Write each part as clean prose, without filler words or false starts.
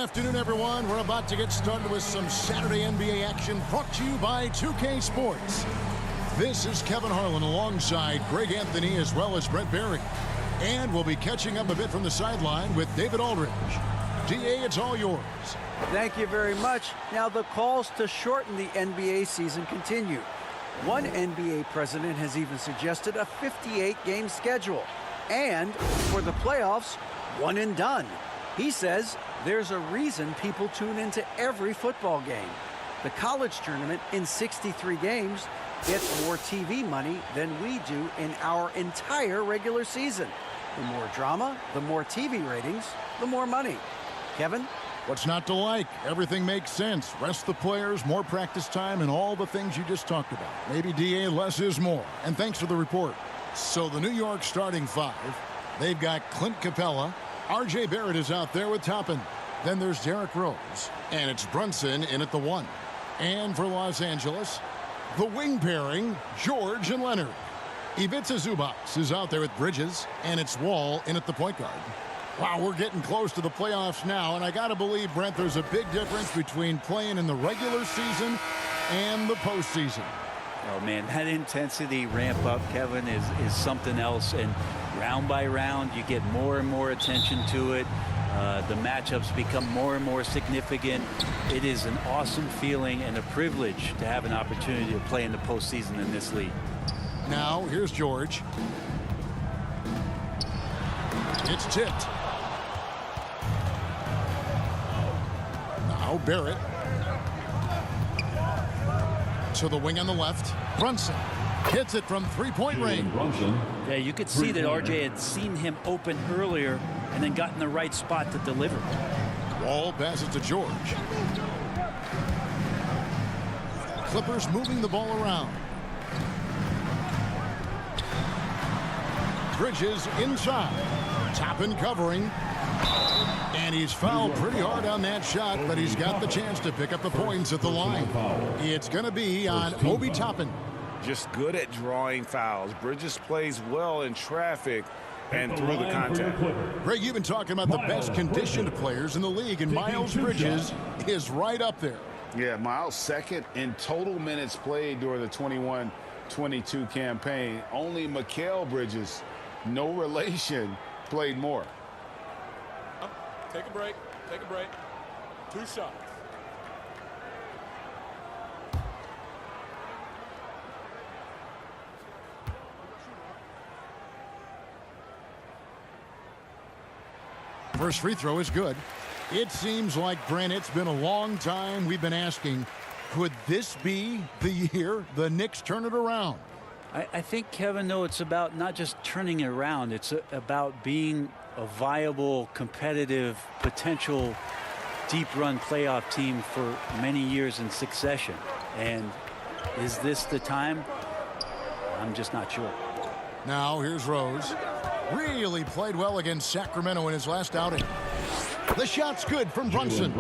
afternoon, everyone. We're about to get started with some Saturday NBA action brought to you by 2K Sports. This is Kevin Harlan alongside Greg Anthony as well as Brett Barry. And we'll be catching up a bit from the sideline with David Aldridge. DA, it's all yours. Thank you very much. Now, the calls to shorten the NBA season continue. One NBA president has even suggested a 58-game schedule. And for the playoffs, one and done. He says there's a reason people tune into every football game. The college tournament in 63 games gets more TV money than we do in our entire regular season. The more drama, the more TV ratings, the more money. Kevin? What's not to like? Everything makes sense. Rest the players, more practice time, and all the things you just talked about. Maybe, DA, less is more. And thanks for the report. So the New York starting five, they've got Clint Capella. R.J. Barrett is out there with Toppin. Then there's Derrick Rose. And it's Brunson in at the one. And for Los Angeles, the wing pairing, George and Leonard. Ivica Zubac is out there with Bridges. And it's Wall in at the point guard. Wow, we're getting close to the playoffs now. And I got to believe, Brent, there's a big difference between playing in the regular season and the postseason. Oh, man, that intensity ramp up, Kevin, is something else. And round by round, you get more and more attention to it. The matchups become more and more significant. It is an awesome feeling and a privilege to have an opportunity to play in the postseason in this league. Now, here's George. It's tipped. Now, Barrett. To the wing on the left. Brunson hits it from three-point range. Yeah, you could see that RJ had seen him open earlier and then got in the right spot to deliver. Wall passes to George. Clippers moving the ball around. Bridges inside. Toppin covering. And he's fouled pretty hard on that shot, but he's got the chance to pick up the points at the line. It's going to be on Obi Toppin. Just good at drawing fouls. Bridges plays well in traffic and through the contact. Greg, you've been talking about the best conditioned players in the league, and Miles Bridges is right up there. Yeah, Miles second in total minutes played during the 21-22 campaign. Only Mikal Bridges, no relation, played more. Take a break. Take a break. 2 shots. First free throw is good. It seems like, Brent, it's been a long time we've been asking, could this be the year the Knicks turn it around? I think, Kevin, though, it's about not just turning it around. It's about being a viable, competitive, potential deep-run playoff team for many years in succession. And is this the time? I'm just not sure. Now, here's Rose. Really played well against Sacramento in his last outing. The shot's good from Brunson.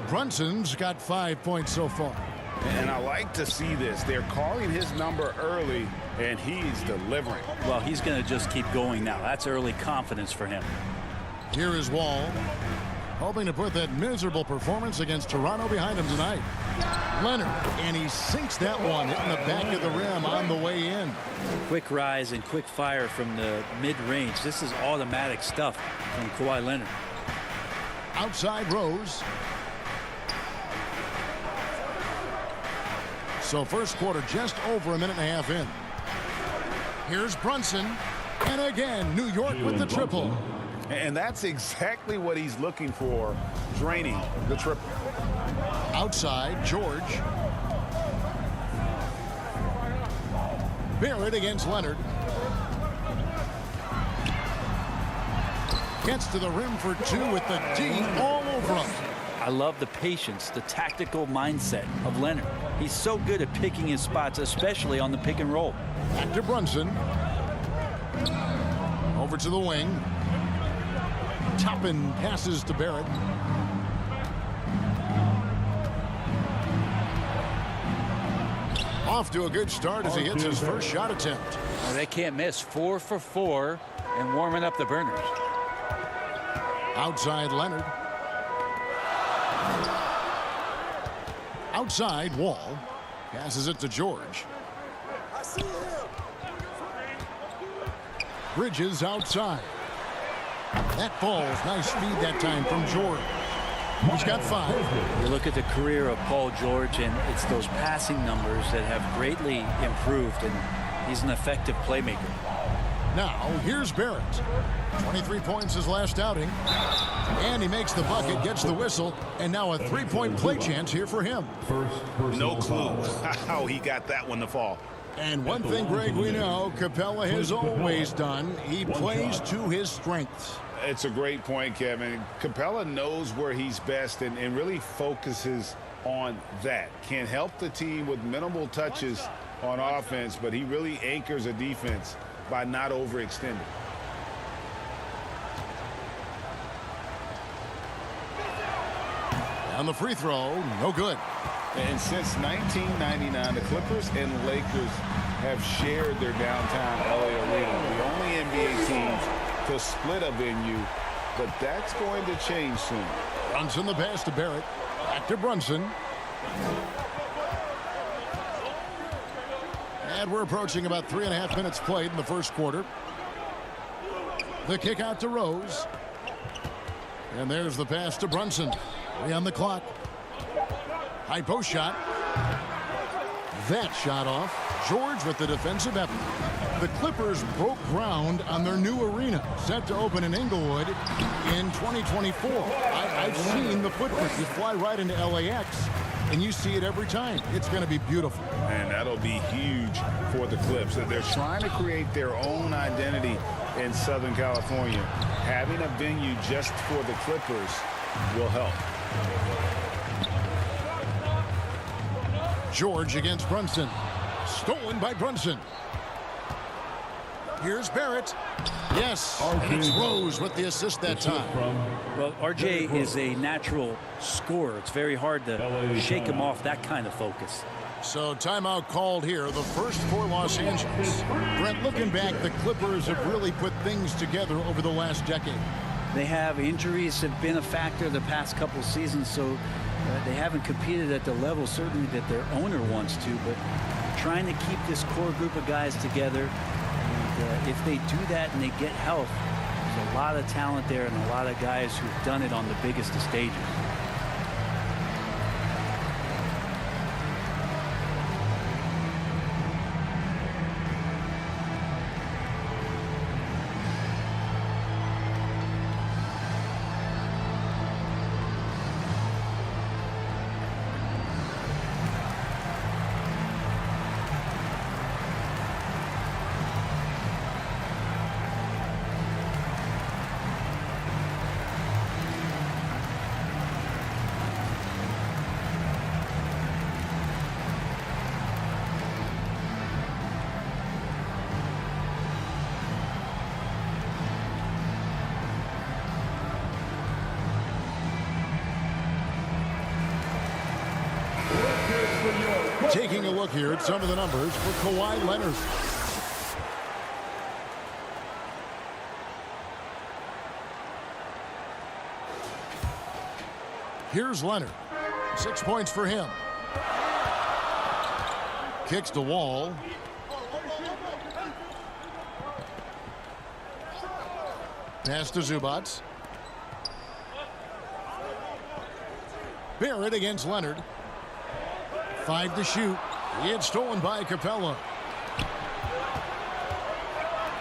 Brunson's got 5 points so far. And I like to see this. They're calling his number early, and he's delivering. Well, he's going to just keep going now. That's early confidence for him. Here is Wall, hoping to put that miserable performance against Toronto behind him tonight. Leonard, and he sinks that one, hitting the back of the rim on the way in. Quick rise and quick fire from the mid-range. This is automatic stuff from Kawhi Leonard. Outside Rose. So first quarter just over a minute and a half in. Here's Brunson. And again, New York with the triple. And that's exactly what he's looking for, draining the triple. Outside, George. Barrett against Leonard. Gets to the rim for 2 with the D all over him. I love the patience, the tactical mindset of Leonard. He's so good at picking his spots, especially on the pick and roll. Back to Brunson. Over to the wing. Toppin passes to Barrett. Off to a good start as he hits his first shot attempt. Well, they can't miss. 4 for 4 and warming up the burners. Outside Leonard. Outside, Wall. Passes it to George. Bridges outside. That falls. Nice feed that time from George. He's got 5. You look at the career of Paul George, and it's those passing numbers that have greatly improved, and he's an effective playmaker. Now, here's Barrett. 23 points his last outing. And he makes the bucket, gets the whistle, and now a 3-point play chance here for him. No clue how he got that one to fall. And one thing, Greg, we know Capella has always done. He plays to his strengths. It's a great point, Kevin. Capella knows where he's best and really focuses on that. Can help the team with minimal touches on offense, but he really anchors a defense by not overextending. On the free throw, no good. And since 1999, the Clippers and Lakers have shared their downtown LA arena. The only NBA teams to split a venue, but that's going to change soon. Brunson the pass to Barrett. Back to Brunson. And we're approaching about 3.5 minutes played in the first quarter. The kick out to Rose. And there's the pass to Brunson. 3 on the clock. High post shot. That shot off. George with the defensive effort. The Clippers broke ground on their new arena, set to open in Inglewood in 2024. I've seen the footprint. You fly right into LAX, and you see it every time. It's going to be beautiful. And that'll be huge for the Clips. They're trying to create their own identity in Southern California. Having a venue just for the Clippers will help. George against Brunson. Stolen by Brunson. Here's Barrett. Yes, and it's Rose with the assist that time. Well, RJ is a natural scorer. It's very hard to shake him off that kind of focus. So timeout called here, the first for Los Angeles. Brent, looking back, the Clippers have really put things together over the last decade. They have injuries have been a factor the past couple seasons, so they haven't competed at the level certainly that their owner wants to, but trying to keep this core group of guys together. And if they do that and they get health, there's a lot of talent there and a lot of guys who've done it on the biggest of stages. Taking a look here at some of the numbers for Kawhi Leonard. Here's Leonard. 6 points for him. Kicks to Wall. Pass to Zubats. Barrett against Leonard. 5 to shoot. He had stolen by Capella.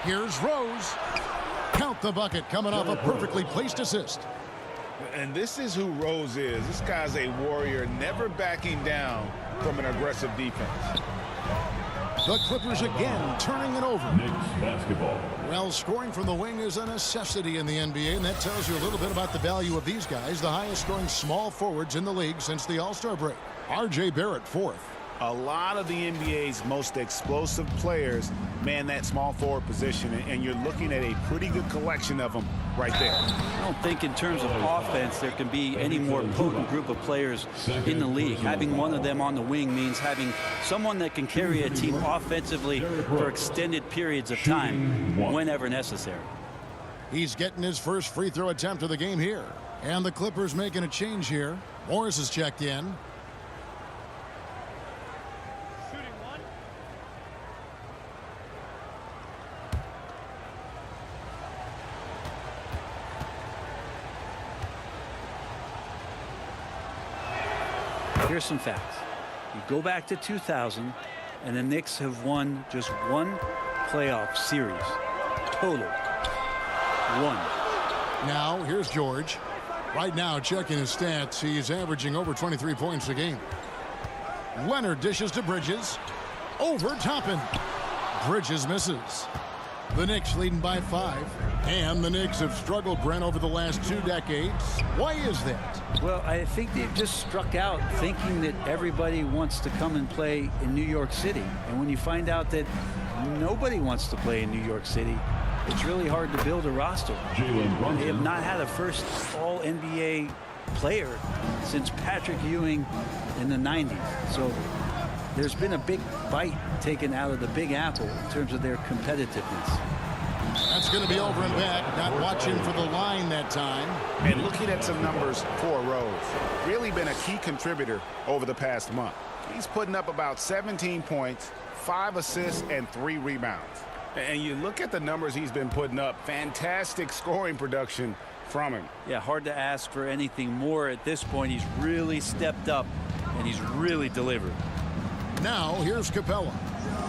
Here's Rose. Count the bucket, coming off a perfectly placed assist. And this is who Rose is. This guy's a warrior, never backing down from an aggressive defense. The Clippers again turning it over. Knicks basketball. Well, scoring from the wing is a necessity in the NBA, and that tells you a little bit about the value of these guys, the highest scoring small forwards in the league since the All-Star break. R.J. Barrett, 4th. A lot of the NBA's most explosive players man that small forward position, and you're looking at a pretty good collection of them right there. I don't think in terms of offense there can be any more potent group of players in the league. Having one of them on the wing means having someone that can carry a team offensively for extended periods of time whenever necessary. He's getting his first free throw attempt of the game here. And the Clippers making a change here. Morris has checked in. Here's some facts. You go back to 2000, and the Knicks have won just one playoff series. Total. One. Now, here's George. Right now, checking his stats, he's averaging over 23 points a game. Leonard dishes to Bridges. Over Toppin. Bridges misses. The Knicks leading by 5. And the Knicks have struggled, Brent, over the last 2 decades. Why is that? Well, I think they've just struck out thinking that everybody wants to come and play in New York City. And when you find out that nobody wants to play in New York City, it's really hard to build a roster. They have not had a first All-NBA player since Patrick Ewing in the 90s. So there's been a big bite taken out of the Big Apple in terms of their competitiveness. That's going to be over and back. Not watching for the line that time. And looking at some numbers for Rose, really been a key contributor over the past month. He's putting up about 17 points, 5 assists, and 3 rebounds. And you look at the numbers he's been putting up, fantastic scoring production from him. Yeah, hard to ask for anything more at this point. He's really stepped up, and he's really delivered. Now, here's Capella.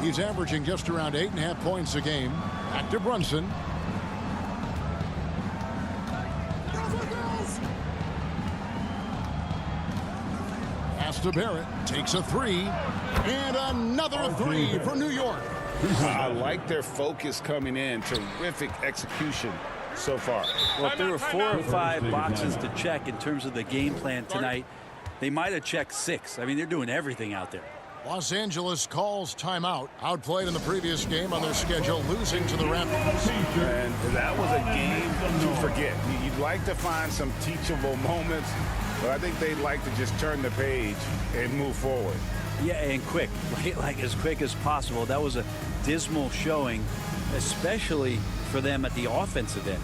He's averaging just around 8.5 points a game. Back to Brunson. Pass to Barrett. Takes a 3. And another 3 for New York. I like their focus coming in. Terrific execution so far. Well, if there were 4 or 5 boxes to check in terms of the game plan tonight, they might have checked 6. I mean, they're doing everything out there. Los Angeles calls timeout. Outplayed in the previous game on their schedule, losing to the Raptors. And that was a game to forget. You'd like to find some teachable moments, but I think they'd like to just turn the page and move forward. Yeah, and quick, like as quick as possible. That was a dismal showing, especially for them at the offensive end.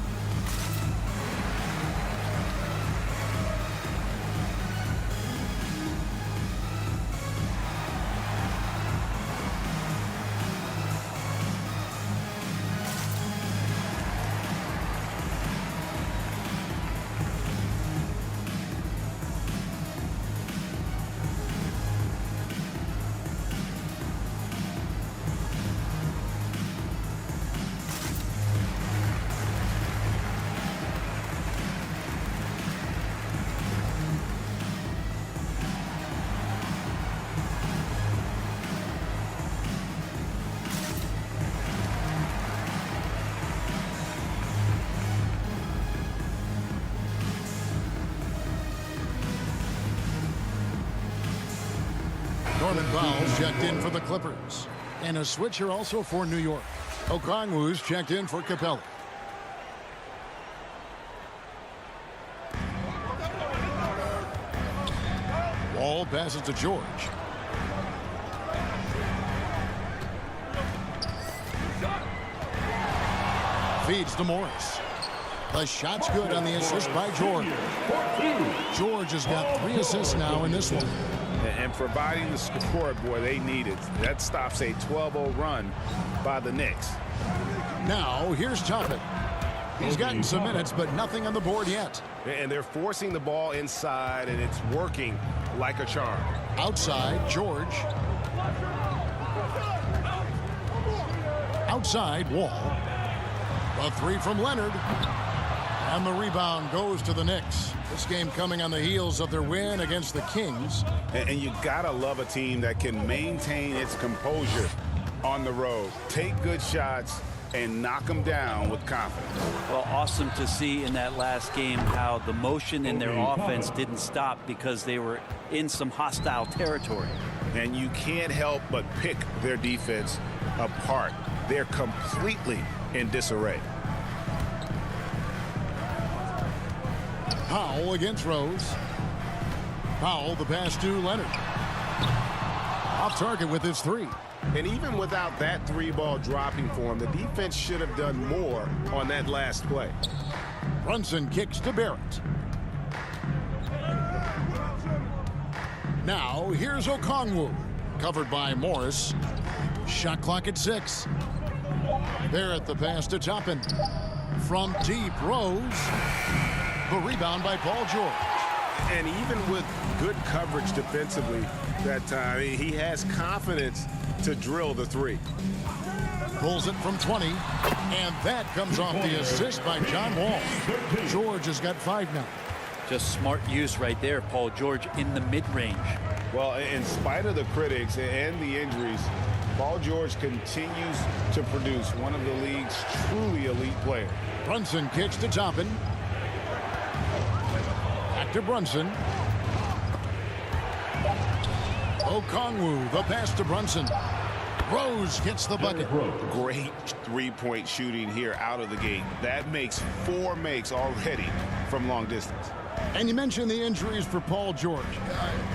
Norman Powell's checked in for the Clippers. And a switcher also for New York. Okongwu's checked in for Capella. Wall passes to George. Feeds to Morris. The shot's good on the assist by George. George has got 3 assists now in this one. And providing the support, boy, they needed. That stops a 12-0 run by the Knicks. Now, here's Toppin. He's gotten some minutes, but nothing on the board yet. And they're forcing the ball inside, and it's working like a charm. Outside, George. Outside, Wall. A 3 from Leonard. And the rebound goes to the Knicks. This game coming on the heels of their win against the Kings. And you gotta love a team that can maintain its composure on the road. Take good shots and knock them down with confidence. Well, awesome to see in that last game how the motion in their offense didn't stop because they were in some hostile territory. And you can't help but pick their defense apart. They're completely in disarray. Powell against Rose. Powell, the pass to Leonard. Off target with his 3. And even without that 3-ball dropping for him, the defense should have done more on that last play. Brunson kicks to Barrett. Now, here's Okongwu. Covered by Morris. Shot clock at 6. Barrett the pass to Toppin. From deep, Rose. The rebound by Paul George. And even with good coverage defensively that time, he has confidence to drill the three. Pulls it from 20, and that comes off the assist by John Wall. George has got 5 now. Just smart use right there, Paul George, in the mid-range. Well, in spite of the critics and the injuries, Paul George continues to produce one of the league's truly elite players. Brunson kicks to Toppin. Back to Brunson. Okongwu, the pass to Brunson. Rose gets the bucket. Great three-point shooting here out of the gate. That makes 4 makes already from long distance. And you mentioned the injuries for Paul George.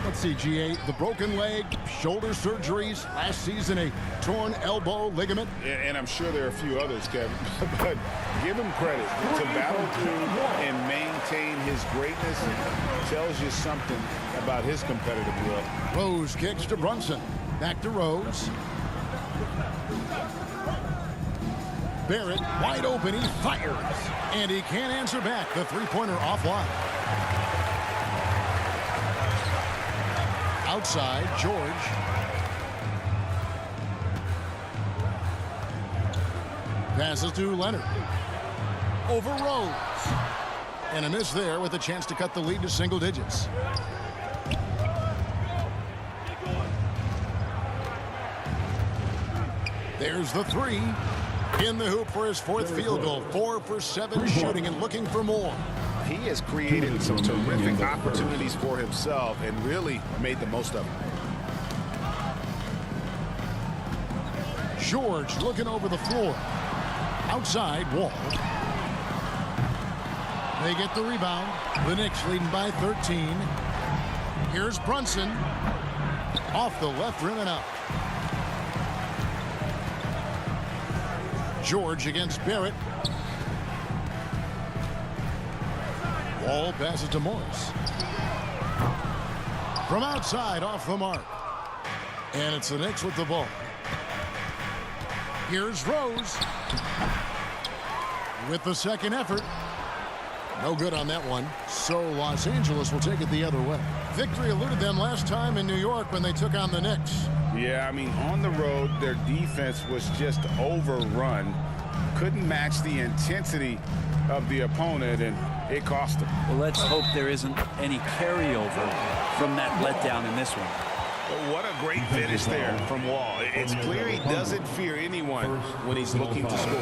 Let's see, GA, the broken leg, shoulder surgeries, last season a torn elbow ligament. And I'm sure there are a few others, Kevin, but give him credit. To battle through and maintain his greatness tells you something about his competitive will. Rose kicks to Brunson. Back to Rose. Barrett wide open, he fires. And he can't answer back. The three-pointer offline. Outside, George. Passes to Leonard. Over Rose. And a miss there with a chance to cut the lead to single digits. There's the three. In the hoop for his 4th field goal. 4 for 7 shooting and looking for more. He has created some terrific opportunities for himself and really made the most of them. George looking over the floor. Outside, Wall. They get the rebound. The Knicks leading by 13. Here's Brunson. Off the left rim and out. George against Barrett. Wall passes to Morris. From outside, off the mark. And it's the Knicks with the ball. Here's Rose. With the second effort. No good on that one. So Los Angeles will take it the other way. Victory eluded them last time in New York when they took on the Knicks. Yeah, I mean, on the road, their defense was just overrun. Couldn't match the intensity of the opponent, and it cost them. Well, let's hope there isn't any carryover from that letdown in this one. What a great finish there from Wall. It's clear he doesn't fear anyone when he's looking to score.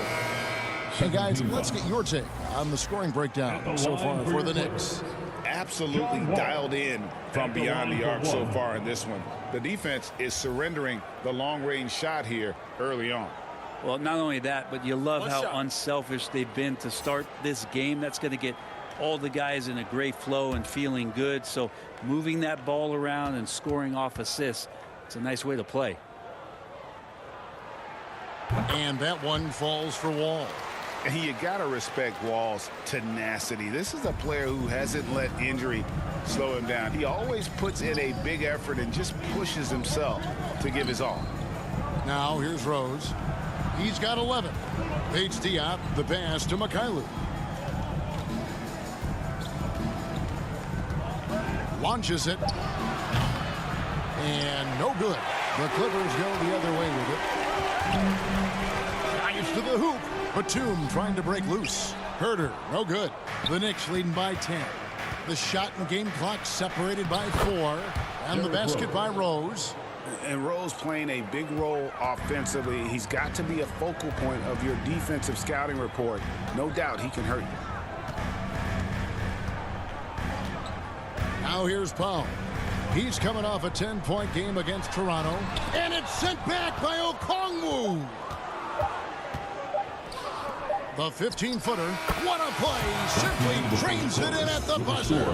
Hey, guys, let's get your take on the scoring breakdown so far for the Knicks. Absolutely dialed in from beyond the arc so far in this one. The defense is surrendering the long-range shot here early on. Well, not only that, but you love how unselfish they've been to start this game. That's going to get all the guys in a great flow and feeling good. So moving that ball around and scoring off assists, it's a nice way to play. And that one falls for Wall. And you got to respect Wall's tenacity. This is a player who hasn't let injury slow him down. He always puts in a big effort and just pushes himself to give his all. Now here's Rose. He's got 11. Bates-Diop, the pass to Mikhailuk. Launches it. And no good. The Clippers go the other way with it. Drives to the hoop. Batum trying to break loose. Herter, no good. The Knicks leading by 10. The shot and game clock separated by 4. And the basket by Rose. And Rose playing a big role offensively. He's got to be a focal point of your defensive scouting report. No doubt he can hurt you. Now here's Powell. He's coming off a 10-point game against Toronto. And it's sent back by Okongwu. The 15-footer. What a play. Simply drains it in at the buzzer.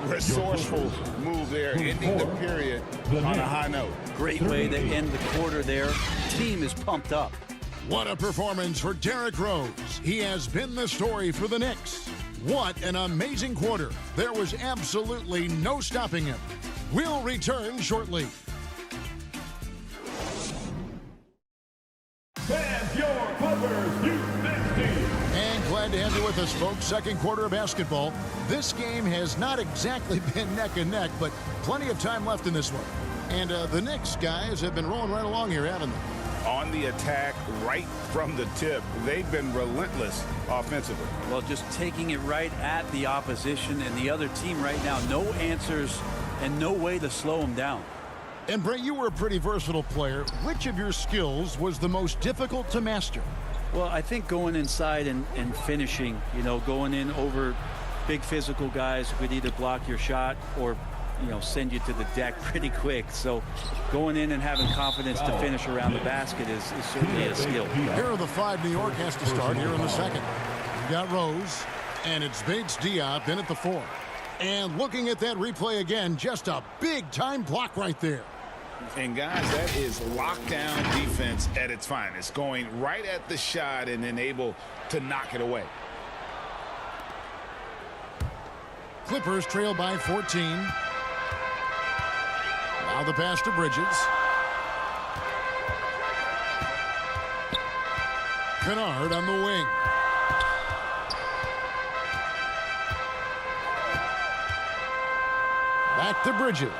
Resourceful move there, ending the period on a high note. Great way to end the quarter there. Team is pumped up. What a performance for Derrick Rose. He has been the story for the Knicks. What an amazing quarter. There was absolutely no stopping him. We'll return shortly. And your Clippers Youth Next team. And glad Glad to have you with us, folks. Second quarter of basketball. This game has not exactly been neck and neck, but plenty of time left in this one. And the Knicks guys have been rolling right along here, haven't they? On the attack right from the tip. They've been relentless offensively. Well, just taking it right at the opposition and the other team right now. No answers and no way to slow them down. And Brett, you were a pretty versatile player. Which of your skills was the most difficult to master? Well, I think going inside and finishing, you know, going in over big physical guys who could either block your shot or, you know, send you to the deck pretty quick. So going in and having confidence to finish around the basket is certainly a skill. Here are the 5 New York has to start here in the second. You got Rose, and it's Bates-Diop in at the 4. And looking at that replay again, just a big-time block right there. And guys, that is lockdown defense at its finest, going right at the shot and then able to knock it away. Clippers trail by 14. Now the pass to Bridges. Kennard on the wing. Back to Bridges.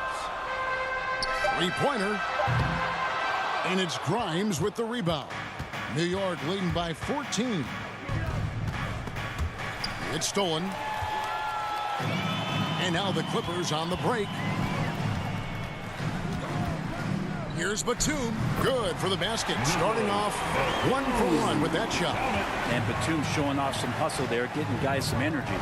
Three-pointer. And it's Grimes with the rebound. New York leading by 14. It's stolen. And now the Clippers on the break. Here's Batum. Good for the basket. Starting off 1 for 1 with that shot. And Batum showing off some hustle there, getting guys some energy.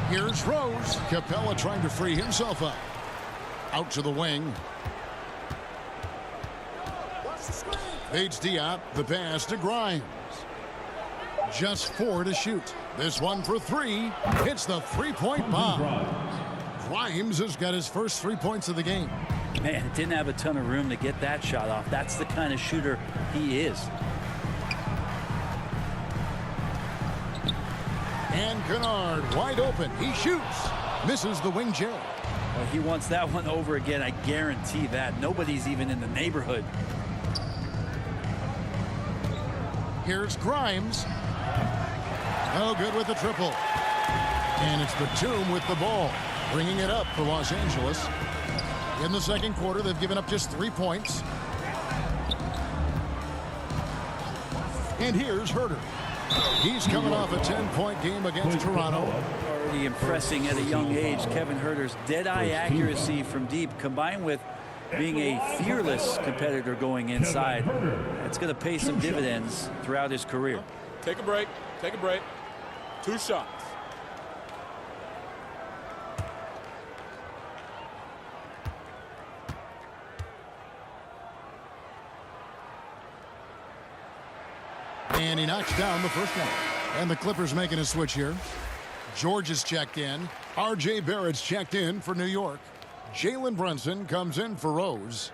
Here's Rose. Capella trying to free himself up. Out to the wing. Bates-Diop, the pass to Grimes. Just 4 to shoot. This one for 3. Hits the three-point bomb. Grimes has got his first 3 points of the game. Man, didn't have a ton of room to get that shot off. That's the kind of shooter he is. And Kennard wide open. He shoots. Misses the wing J. Well, he wants that one over again. I guarantee that. Nobody's even in the neighborhood. Here's Grimes. No good with the triple. And it's Batum with the ball, bringing it up for Los Angeles. In the second quarter, they've given up just 3 points. And here's Herter. He's coming off a 10-point game against Toronto. Already impressing at a young age. Kevin Herter's dead-eye accuracy from deep, combined with being a fearless competitor going inside. It's going to pay some dividends throughout his career. Take a break. Take a break. 2 shots. And he knocks down the first one. And the Clippers making a switch here. George is checked in. R.J. Barrett's checked in for New York. Jalen Brunson comes in for Rose.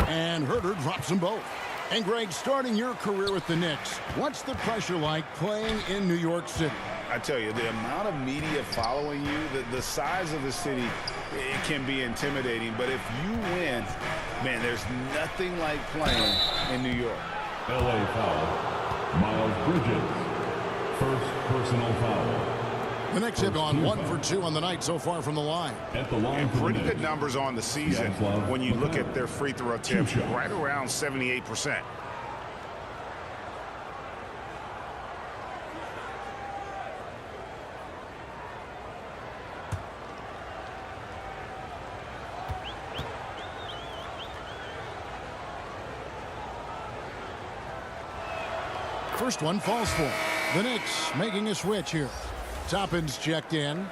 And Herter drops them both. And Greg, starting your career with the Knicks, what's the pressure like playing in New York City? I tell you, the amount of media following you, the size of the city, it can be intimidating. But if you win, man, there's nothing like playing in New York. L.A. foul. Miles Bridges. First personal foul. The Knicks have gone 1 for 2 on the night so far from the line. At the line And pretty good numbers on the season when you look at their free throw attempts, shots. right around 78%. First one falls for him. The Knicks making a switch here. Toppin's checked in.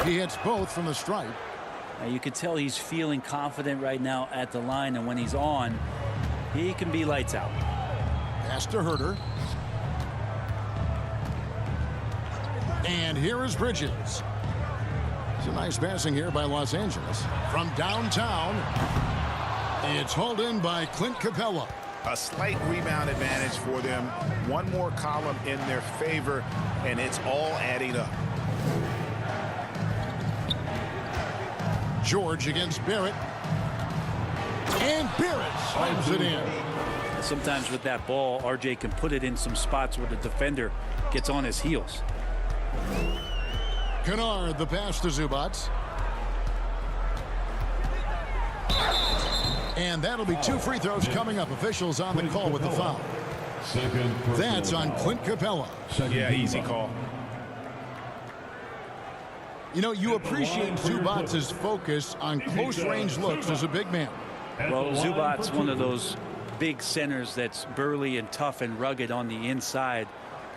He hits both from the stripe. Now you can tell he's feeling confident right now at the line, and when he's on, he can be lights out. Pass to Herter. And here is Bridges. It's a nice passing here by Los Angeles. From downtown, it's hauled in by Clint Capella. A slight rebound advantage for them. One more column in their favor, and it's all adding up. George against Barrett. And Barrett slams it in. Sometimes with that ball, RJ can put it in some spots where the defender gets on his heels. Kennard, the pass to Zubac. And that'll be 2 free throws coming up. Officials on the call with the foul. That's on Clint Capella. Yeah, easy call. You know, you appreciate Zubac's focus on close-range looks as a big man. Well, Zubac's one of those big centers that's burly and tough and rugged on the inside.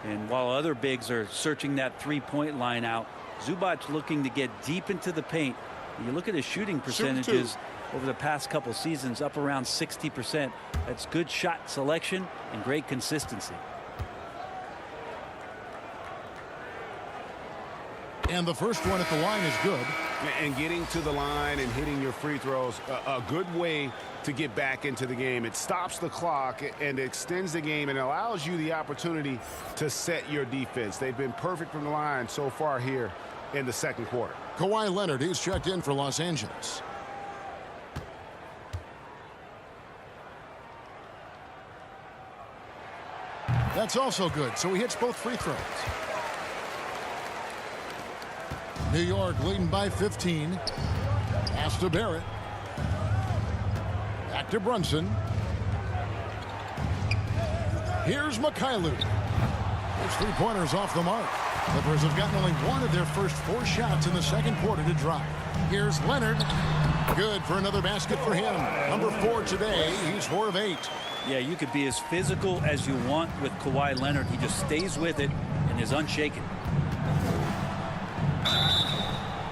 And while other bigs are searching that three-point line out, Zubac looking to get deep into the paint. You look at his shooting percentages over the past couple seasons, up around 60%. That's good shot selection and great consistency. And the first one at the line is good. And getting to the line and hitting your free throws, a good way to get back into the game. It stops the clock and extends the game and allows you the opportunity to set your defense. They've been perfect from the line so far here in the second quarter. Kawhi Leonard, he's checked in for Los Angeles. That's also good, so he hits both free throws. New York leading by 15. Pass to Barrett. Back to Brunson. Here's Mikhailuk. His three-pointers off the mark. Clippers have gotten only one of their first 4 shots in the second quarter to drop. Here's Leonard. Good for another basket for him. Number 4 today. He's 4 of 8. Yeah, you could be as physical as you want with Kawhi Leonard. He just stays with it and is unshaken.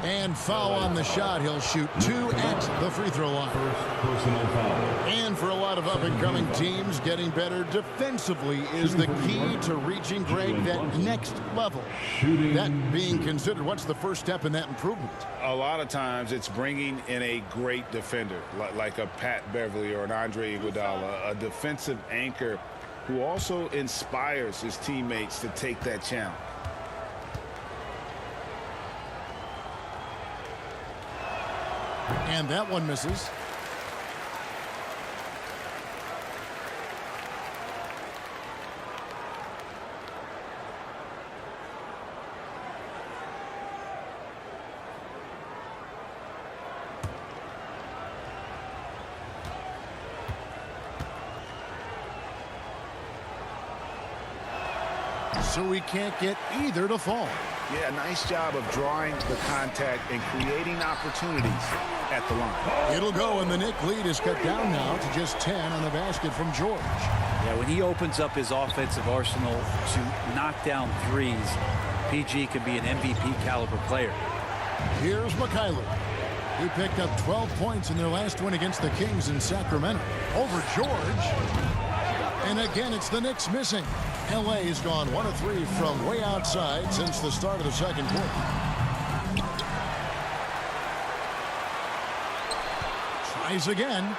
And foul on the shot. He'll shoot 2 at the free throw line. Personal foul. And for a lot of up-and-coming teams, getting better defensively is the key to reaching, Greg, that next level. That being considered, what's the first step in that improvement? A lot of times it's bringing in a great defender, like a Pat Beverly or an Andre Iguodala, a defensive anchor who also inspires his teammates to take that challenge. And that one misses. So we can't get either to fall. Yeah, nice job of drawing the contact and creating opportunities at the line. It'll go, and the Knicks lead is cut down now to just 10 on the basket from George. Yeah, when he opens up his offensive arsenal to knock down threes, PG could be an MVP caliber player. Here's Mikhailuk. He picked up 12 points in their last win against the Kings in Sacramento. Over George. And again, it's the Knicks missing. LA's gone 1 of 3 from way outside since the start of the second quarter. Tries again.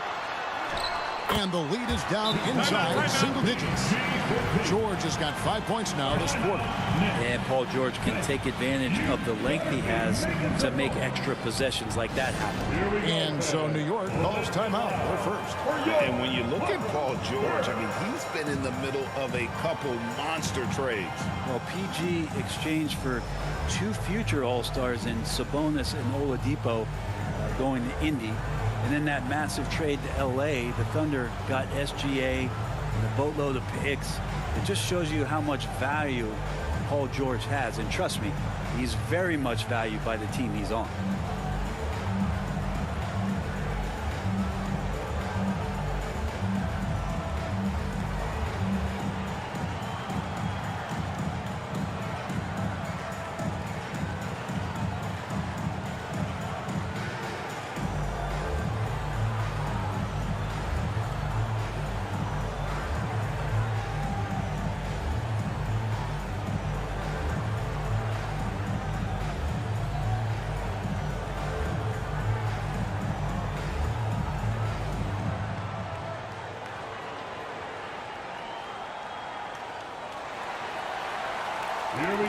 And the lead is down inside single digits. George has got 5 points now this quarter. And Paul George can take advantage of the length he has to make extra possessions like that happen. And so New York calls timeout. They're first. And when you look at Paul George, I mean, he's been in the middle of a couple monster trades. Well, PG exchanged for 2 future All-Stars in Sabonis and Oladipo going to Indy. And then that massive trade to LA, the Thunder got SGA and a boatload of picks. It just shows you how much value Paul George has. And trust me, he's very much valued by the team he's on.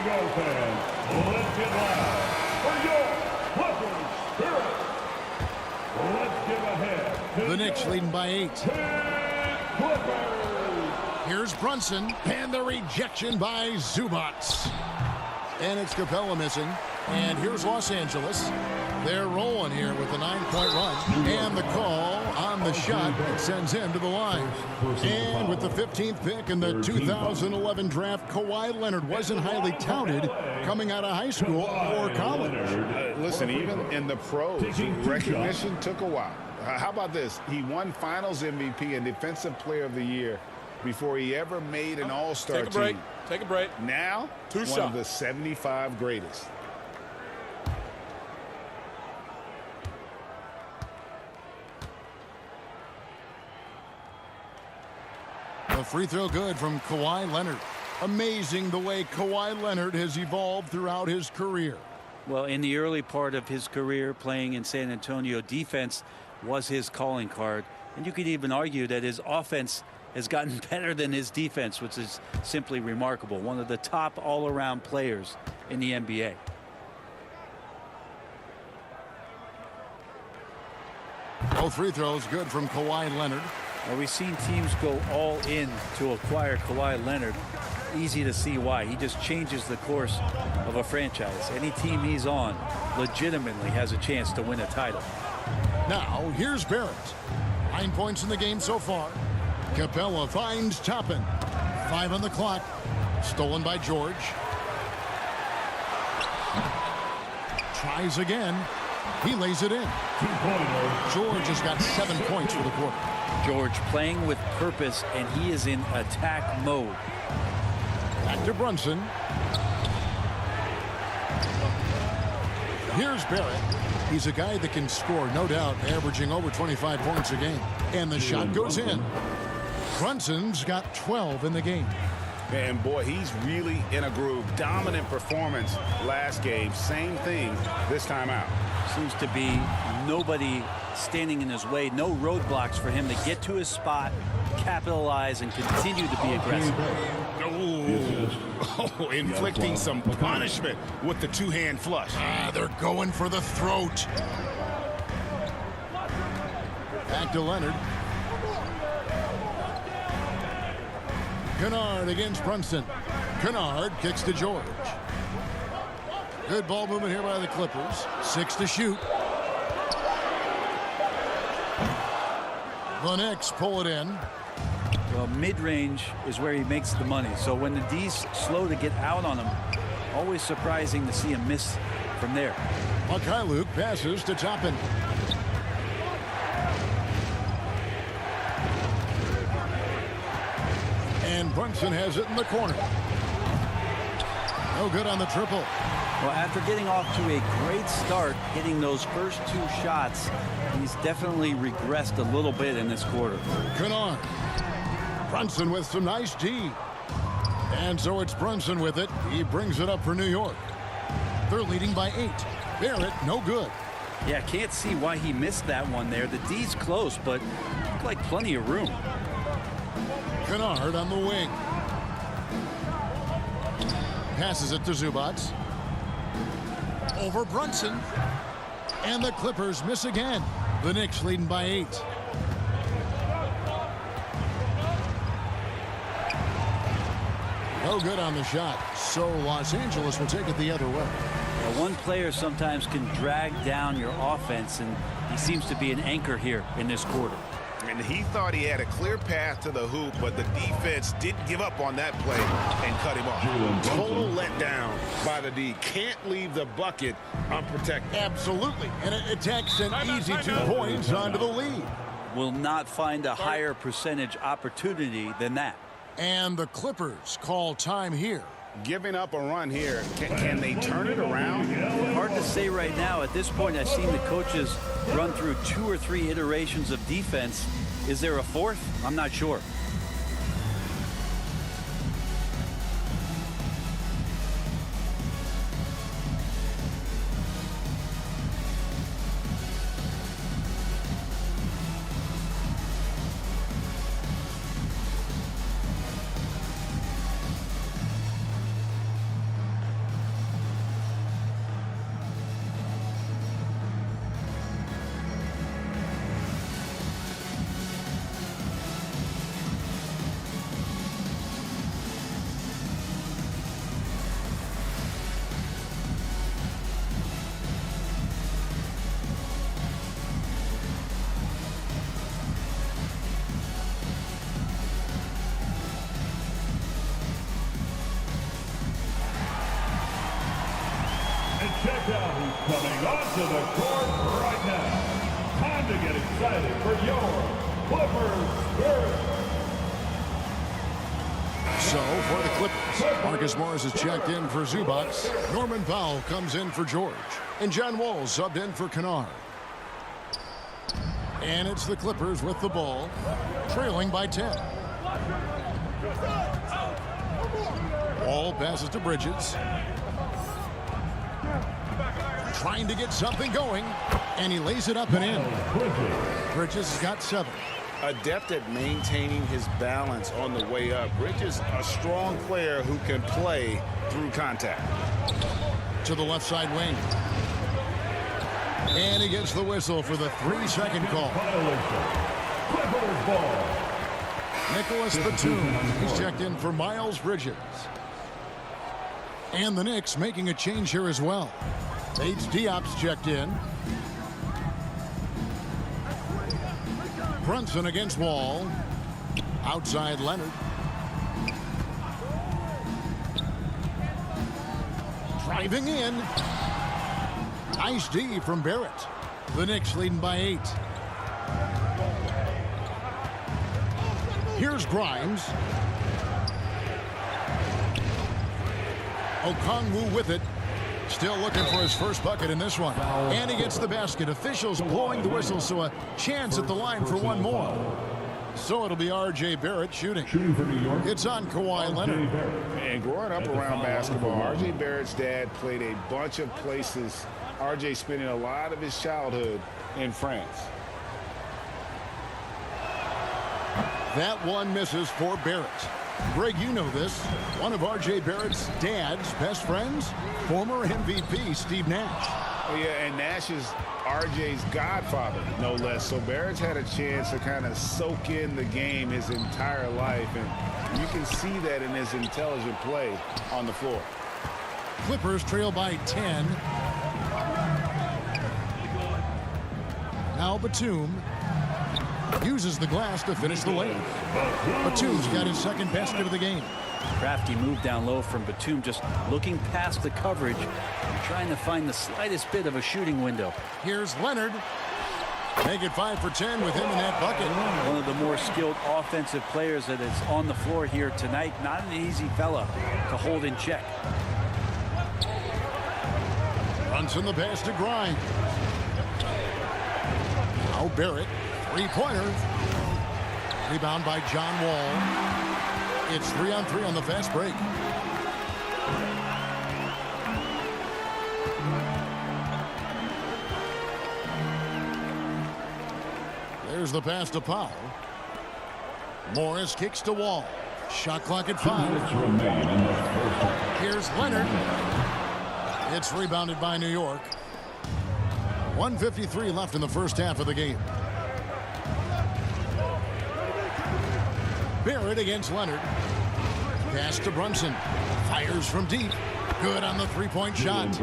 go, fans. Let's get loud for your Clippers Spirit. Let's give a hand. The Knicks leading by 8. Clippers. Here's Brunson, and the rejection by Zubac. And it's Capella missing. And here's Los Angeles. They're rolling here with a 9-point run. And the call on the shot that sends him to the line. And with the 15th pick in the 2011 draft, Kawhi Leonard wasn't highly touted coming out of high school or college. Listen, even in the pros, recognition took a while. How about this? He won Finals MVP and Defensive Player of the Year before he ever made an All-Star team. Take a break. Now, one of the 75 greatest. A free throw good from Kawhi Leonard. Amazing the way Kawhi Leonard has evolved throughout his career. Well, in the early part of his career playing in San Antonio, defense was his calling card. And you could even argue that his offense has gotten better than his defense, which is simply remarkable. One of the top all-around players in the NBA. Both free throws good from Kawhi Leonard. Well, we've seen teams go all in to acquire Kawhi Leonard. Easy to see why. He just changes the course of a franchise. Any team he's on legitimately has a chance to win a title. Now, here's Barrett. 9 points in the game so far. Capella finds Toppin. 5 on the clock. Stolen by George. Tries again. He lays it in. George has got 7 points for the quarter. George playing with purpose, and he is in attack mode. Back to Brunson. Here's Barrett. He's a guy that can score, no doubt, averaging over 25 points a game. And the shot goes in. Brunson's got 12 in the game. And boy, he's really in a groove. Dominant performance last game. Same thing this time out. Seems to be nobody standing in his way. No roadblocks for him to get to his spot, capitalize, and continue to be aggressive. Oh, inflicting some punishment with the two-hand flush. They're going for the throat. Back to Leonard. Kennard against Brunson. Kennard kicks to George. Good ball movement here by the Clippers. 6 to shoot. The Knicks pull it in. Well, mid-range is where he makes the money. So when the D's slow to get out on him, always surprising to see him miss from there. Luke passes to Toppin. And Brunson has it in the corner. No good on the triple. Well, after getting off to a great start, hitting those first 2 shots, he's definitely regressed a little bit in this quarter. Kennard. Brunson with some nice D. And so it's Brunson with it. He brings it up for New York. They're leading by 8. Barrett, no good. Yeah, can't see why he missed that one there. The D's close, but looked like plenty of room. Kennard on the wing. Passes it to Zubac. Over Brunson. And the Clippers miss again. The Knicks leading by 8. No good on the shot. So Los Angeles will take it the other way. Now, one player sometimes can drag down your offense, and he seems to be an anchor here in this quarter. And he thought he had a clear path to the hoop, but the defense didn't give up on that play and cut him off. Total letdown by the D. Can't leave the bucket unprotected. Absolutely. And it takes an easy 2 points onto the lead. Will not find a higher percentage opportunity than that. And the Clippers call time here. Giving up a run here. Can they turn it around? Hard to say right now. At this point, I've seen the coaches run through 2 or 3 iterations of defense. Is there a 4th? I'm not sure. to the court right now. Time to get excited for your Clippers Spirit. So, for the Clippers, Marcus Morris is checked in for Zubac. Norman Powell comes in for George. And John Wall subbed in for Kennard. And it's the Clippers with the ball, trailing by 10. Wall passes to Bridges. Trying to get something going, and he lays it up and in. Bridges has got 7. Adept at maintaining his balance on the way up. Bridges, a strong player who can play through contact. To the left side wing. And he gets the whistle for the 3-second call. Clippers ball. Nicholas Batum, he's checked in for Miles Bridges. And the Knicks making a change here as well. Bates-Diop's checked in. Brunson against Wall. Outside Leonard. Driving in. Nice D from Barrett. The Knicks leading by 8. Here's Grimes. Okongwu with it. Still looking for his first bucket in this one. And he gets the basket. Officials blowing the whistle, so a chance at the line for one more. So it'll be R.J. Barrett shooting. Shooting for New York. It's on Kawhi Leonard. And growing up around basketball, R.J. Barrett's dad played a bunch of places. R.J. spending a lot of his childhood in France. That one misses for Barrett. Greg, you know this. One of R.J. Barrett's dad's best friends, former MVP Steve Nash. Oh, yeah, and Nash is R.J.'s godfather, no less. So Barrett's had a chance to kind of soak in the game his entire life, and you can see that in his intelligent play on the floor. Clippers trail by 10. Now Batum uses the glass to finish the layup. Batum's got his second basket of the game. Crafty move down low from Batum, just looking past the coverage and trying to find the slightest bit of a shooting window. Here's Leonard. Make it 5 for 10 with him in that bucket. One of the more skilled offensive players that is on the floor here tonight. Not an easy fella to hold in check. Brunson the pass to Grimes. Now Barrett. 3-pointer. Rebound by John Wall. It's 3-on-3 on the fast break. There's the pass to Powell. Morris kicks to Wall. Shot clock at 5. Here's Leonard. It's rebounded by New York. 1:53 left in the first half of the game. Barrett against Leonard. Pass to Brunson. Fires from deep. Good on the three-point shot.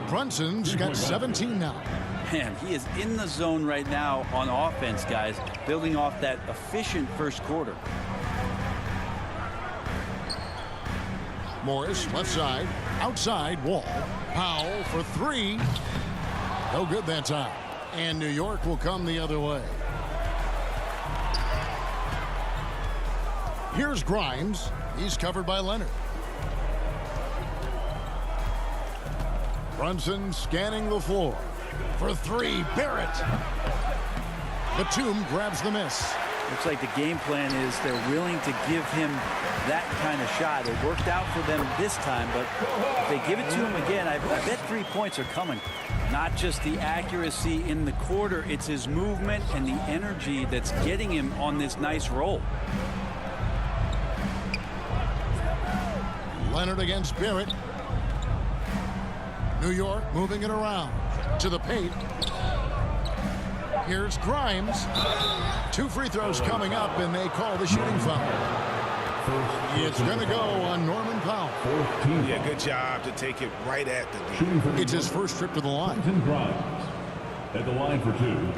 Brunson's got 17 now. Man, he is in the zone right now on offense, guys, building off that efficient first quarter. Morris, left side. Outside, Wall. Powell for 3. No good that time. And New York will come the other way. Here's Grimes. He's covered by Leonard. Brunson scanning the floor. For 3, Barrett. Batum grabs the miss. Looks like the game plan is they're willing to give him that kind of shot. It worked out for them this time, but if they give it to him again, I bet 3 points are coming. Not just the accuracy in the quarter, it's his movement and the energy that's getting him on this nice roll. Leonard against Barrett. New York moving it around to the paint. Here's Grimes. 2 free throws coming up, and they call the shooting foul. It's going to go on Norman Powell. Yeah, good job to take it right at the D. It's his first trip to the line. Grimes at the line for 2.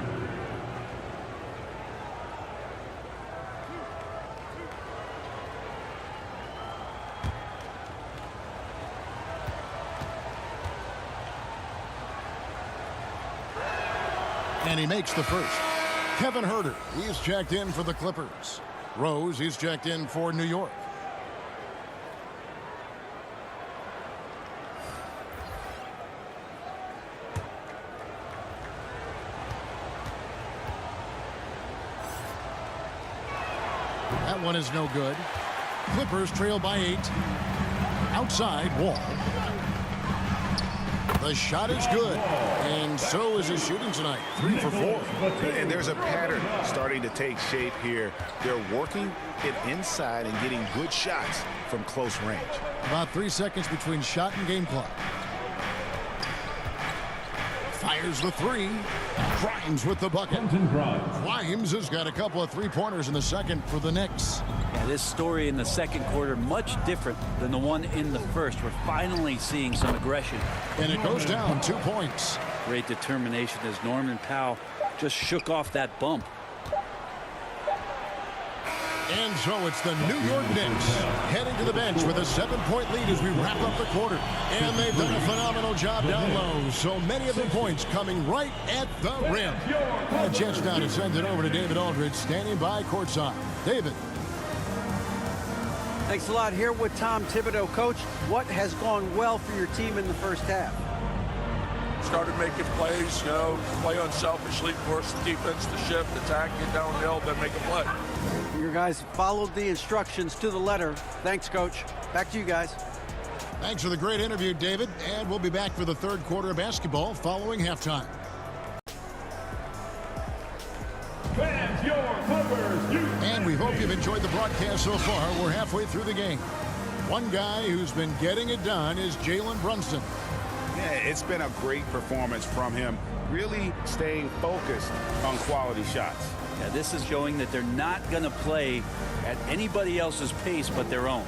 And he makes the first. Kevin Huerter, he's checked in for the Clippers. Rose, he's checked in for New York. That one is no good. Clippers trail by 8. Outside, Wall. The shot is good, and so is his shooting tonight. 3 for 4. And there's a pattern starting to take shape here. They're working it inside and getting good shots from close range. About 3 seconds between shot and game clock. Fires the 3. Grimes with the bucket. Grimes has got a couple of three-pointers in the second for the Knicks. Yeah, this story in the second quarter much different than the one in the first. We're finally seeing some aggression. And it goes down 2 points. Great determination as Norman Powell just shook off that bump. And so it's the New York Knicks heading to the bench with a 7-point lead as we wrap up the quarter. And they've done a phenomenal job down low. So many of the points coming right at the rim. A chance now to send it over to David Aldridge standing by courtside. David. Thanks a lot. Here with Tom Thibodeau. Coach, what has gone well for your team in the first half? Started making plays, you know, play unselfishly, force the defense to shift, attack, get downhill, then make a play. Your guys followed the instructions to the letter. Thanks, Coach. Back to you guys. Thanks for the great interview, David. And we'll be back for the third quarter of basketball following halftime. Fans, your Clippers. And we hope you've enjoyed the broadcast so far. We're halfway through the game. One guy who's been getting it done is Jalen Brunson. Yeah, it's been a great performance from him, really staying focused on quality shots. Yeah, this is showing that they're not going to play at anybody else's pace but their own.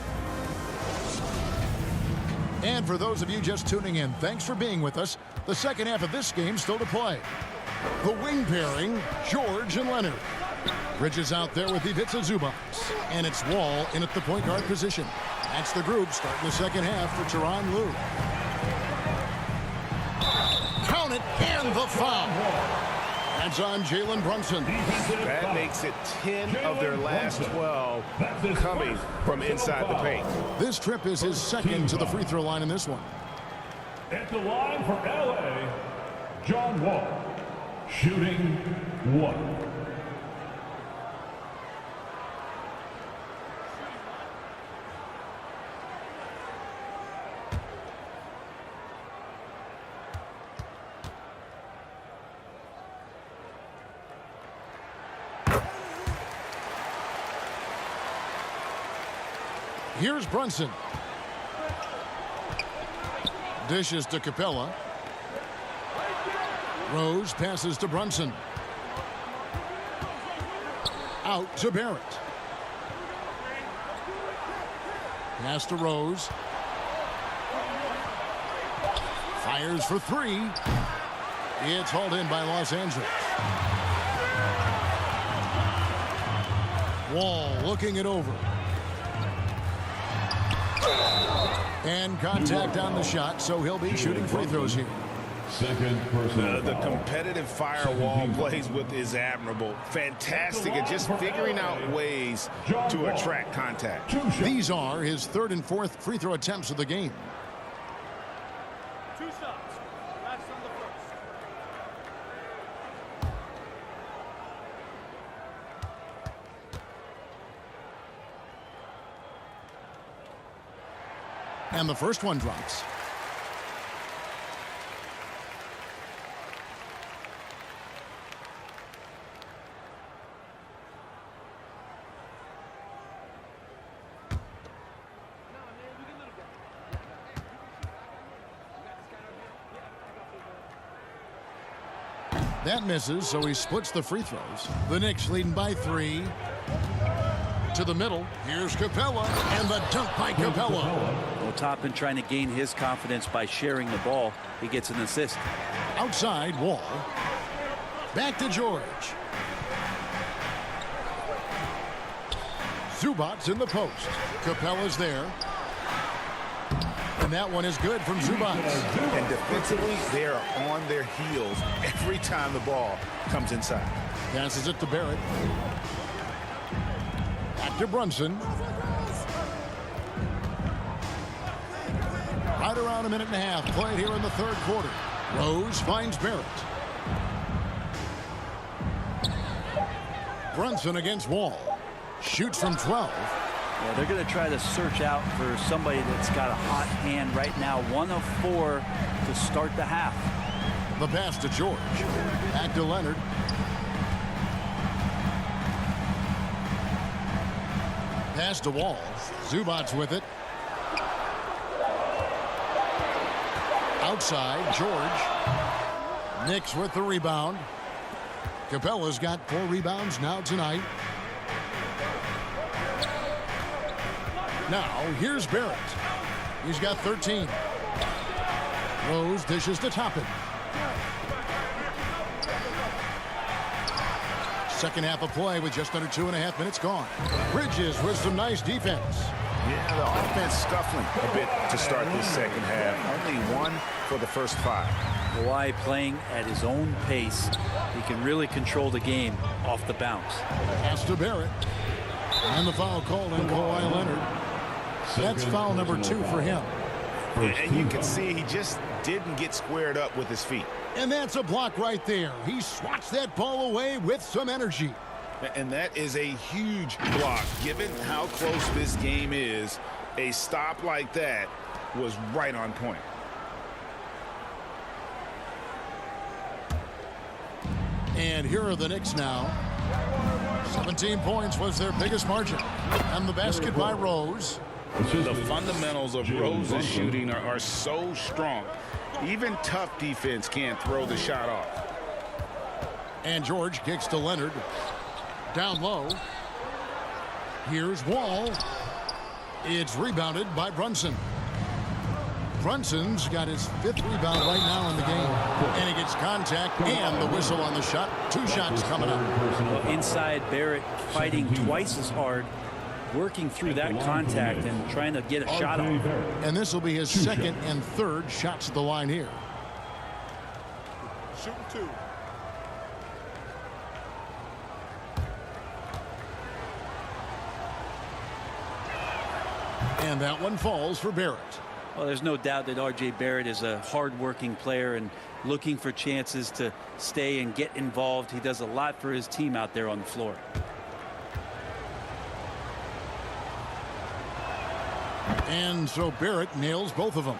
And for those of you just tuning in, thanks for being with us. The second half of this game still to play. The wing pairing, George and Leonard. Bridges out there with Ivica Zubac. And it's Wall in at the point guard position. That's the group starting the second half for Tyronn Lue. Count it, and the foul. That's on Jalen Brunson. That makes it 10 of their last 12 coming from inside the paint. This trip is his second to the free throw line in this one. At the line for LA, John Wall, shooting 1. Here's Brunson. Dishes to Capella. Rose passes to Brunson. Out to Barrett. Pass to Rose. Fires for 3. It's hauled in by Los Angeles. Wall looking it over. And contact on the shot, so he'll be shooting free throws here. The competitive firewall plays with is admirable. Fantastic at just figuring out ways to attract contact. These are his third and fourth free throw attempts of the game. 2 shots. Last on the first. And the first one drops. That misses, so he splits the free throws. The Knicks leading by 3. To the middle. Here's Capella, and the dunk by Capella. Well, Toppin trying to gain his confidence by sharing the ball. He gets an assist. Outside, Wall. Back to George. Zubac's in the post. Capella's there. And that one is good from Zubac. And defensively, they are on their heels every time the ball comes inside. Passes it to Barrett. Back to Brunson. Right around a minute and a half played here in the third quarter. Rose finds Barrett. Brunson against Wall. Shoots from 12. Yeah, they're going to try to search out for somebody that's got a hot hand right now. 1 of 4 to start the half. The pass to George. Back to Leonard. Pass to Wall. Zubac's with it. Outside, George. Knicks with the rebound. Capella's got 4 rebounds now tonight. Now, here's Barrett. He's got 13. Rose dishes to Toppin. Second half of play with just under 2.5 minutes gone. Bridges with some nice defense. Yeah, the offense scuffling a bit to start this second half. Only 1 for the first 5. Kawhi playing at his own pace. He can really control the game off the bounce. Pass to Barrett. And the foul called on Kawhi Leonard. That's foul number 2 for him. And you can see he just didn't get squared up with his feet. And that's a block right there. He swats that ball away with some energy. And that is a huge block. Given how close this game is, a stop like that was right on point. And here are the Knicks now. 17 points was their biggest margin. And the basket by Rose. The fundamentals of Rose's shooting are so strong. Even tough defense can't throw the shot off. And George kicks to Leonard. Down low. Here's Wall. It's rebounded by Brunson. Brunson's got his 5th rebound right now in the game. And he gets contact and the whistle on the shot. 2 shots coming up. Well, inside, Barrett fighting twice as hard, working through that contact and trying to get a shot off. And this will be his 2nd and 3rd shots at the line here. Shooting 2. And that one falls for Barrett. Well, there's no doubt that R.J. Barrett is a hard-working player and looking for chances to stay and get involved. He does a lot for his team out there on the floor. And so Barrett nails both of them.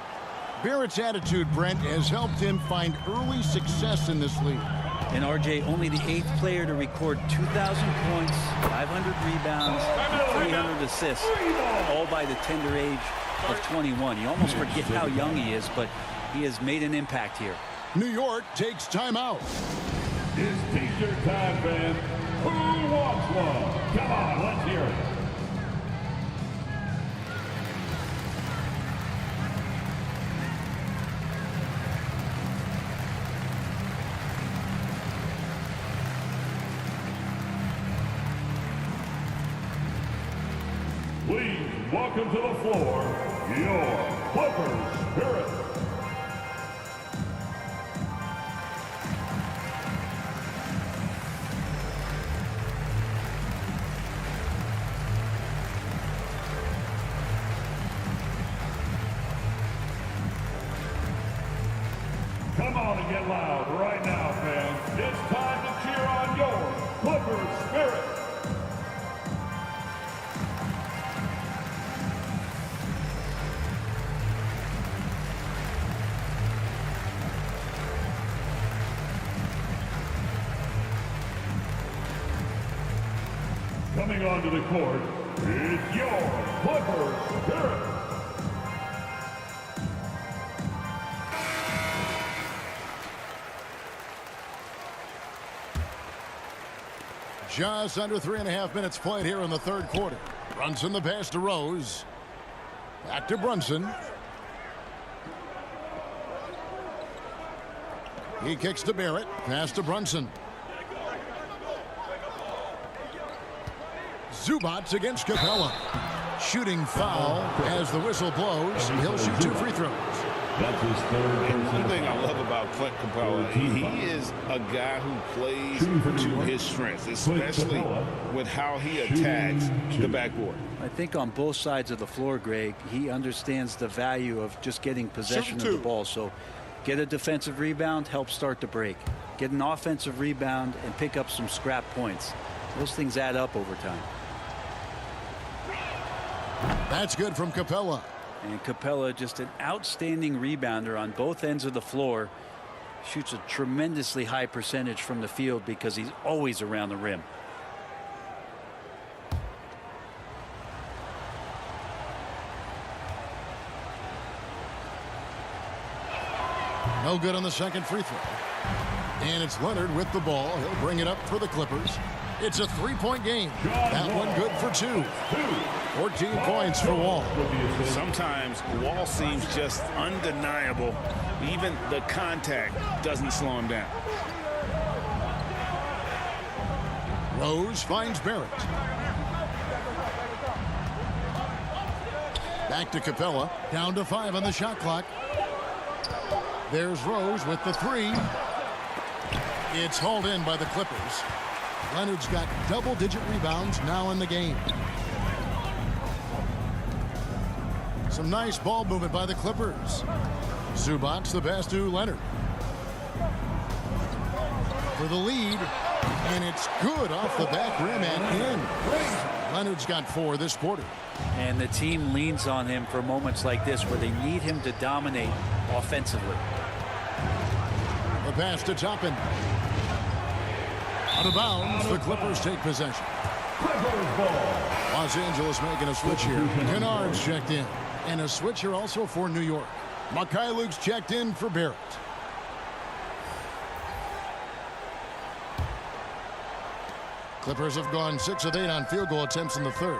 Barrett's attitude, Brent, has helped him find early success in this league. And R.J. only the 8th player to record 2,000 points, 500 rebounds, 300 assists, all by the tender age of 21. You almost forget how young he is, but he has made an impact here. New York takes timeout. It's take your time, fans. Who wants one? Come on, let's hear it. Please welcome to the floor your Clippers Spirit. Come on and get loud right now, fans. It's time to cheer on your Clippers Spirit. Coming onto the court, it's your Clippers Spirit. Just under 3.5 minutes played here in the third quarter. Brunson the pass to Rose. Back to Brunson. He kicks to Barrett. Pass to Brunson. Zubac against Capella. Shooting foul as the whistle blows. He'll shoot 2 free throws. That's his third. And one thing I love about Clint Capella, he is a guy who plays to his strengths, especially with how he attacks the backboard. I think on both sides of the floor, Greg, he understands the value of just getting possession of the ball. So get a defensive rebound, help start the break. Get an offensive rebound and pick up some scrap points. Those things add up over time. That's good from Capella. And Capella, just an outstanding rebounder on both ends of the floor. Shoots a tremendously high percentage from the field because he's always around the rim. No good on the second free throw. And it's Leonard with the ball. He'll bring it up for the Clippers. It's a 3-point game. That one good for 2. 14 points for Wall. Sometimes Wall seems just undeniable. Even the contact doesn't slow him down. Rose finds Barrett. Back to Capella. Down to 5 on the shot clock. There's Rose with the 3. It's hauled in by the Clippers. Leonard's got double-digit rebounds now in the game. Some nice ball movement by the Clippers. Zubac's the pass to Leonard. For the lead. And it's good off the back rim and in. Leonard's got 4 this quarter. And the team leans on him for moments like this where they need him to dominate offensively. The pass to Toppin. Out of bounds, the Clippers take possession. Los Angeles making a switch here. Kennard's checked in. And a switch here also for New York. Luke's checked in for Barrett. Clippers have gone 6 of 8 on field goal attempts in the third.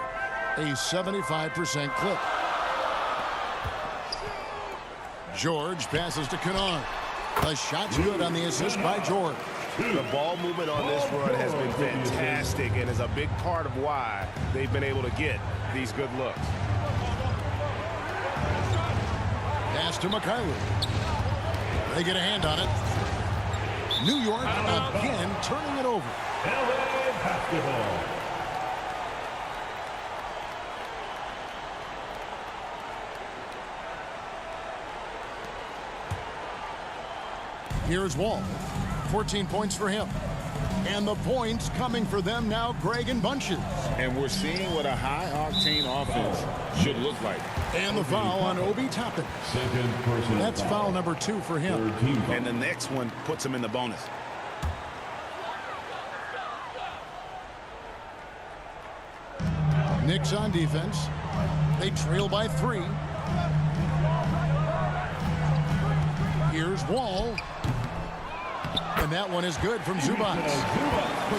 A 75% clip. George passes to Kennard. The shot's good on the assist by George. The ball movement on this run has been fantastic and is a big part of why they've been able to get these good looks. Pass to Mikhailuk. They get a hand on it. New York again turning it over. LA basketball. Here's Wall. 14 points for him. And the points coming for them now, Greg, in bunches. And we're seeing what a high-octane offense should look like. And the foul on Obi Toppin. Second personal That's foul number 2 for him. And the next one puts him in the bonus. Knicks on defense. They trail by 3. Here's Wall. And that one is good from Zubac.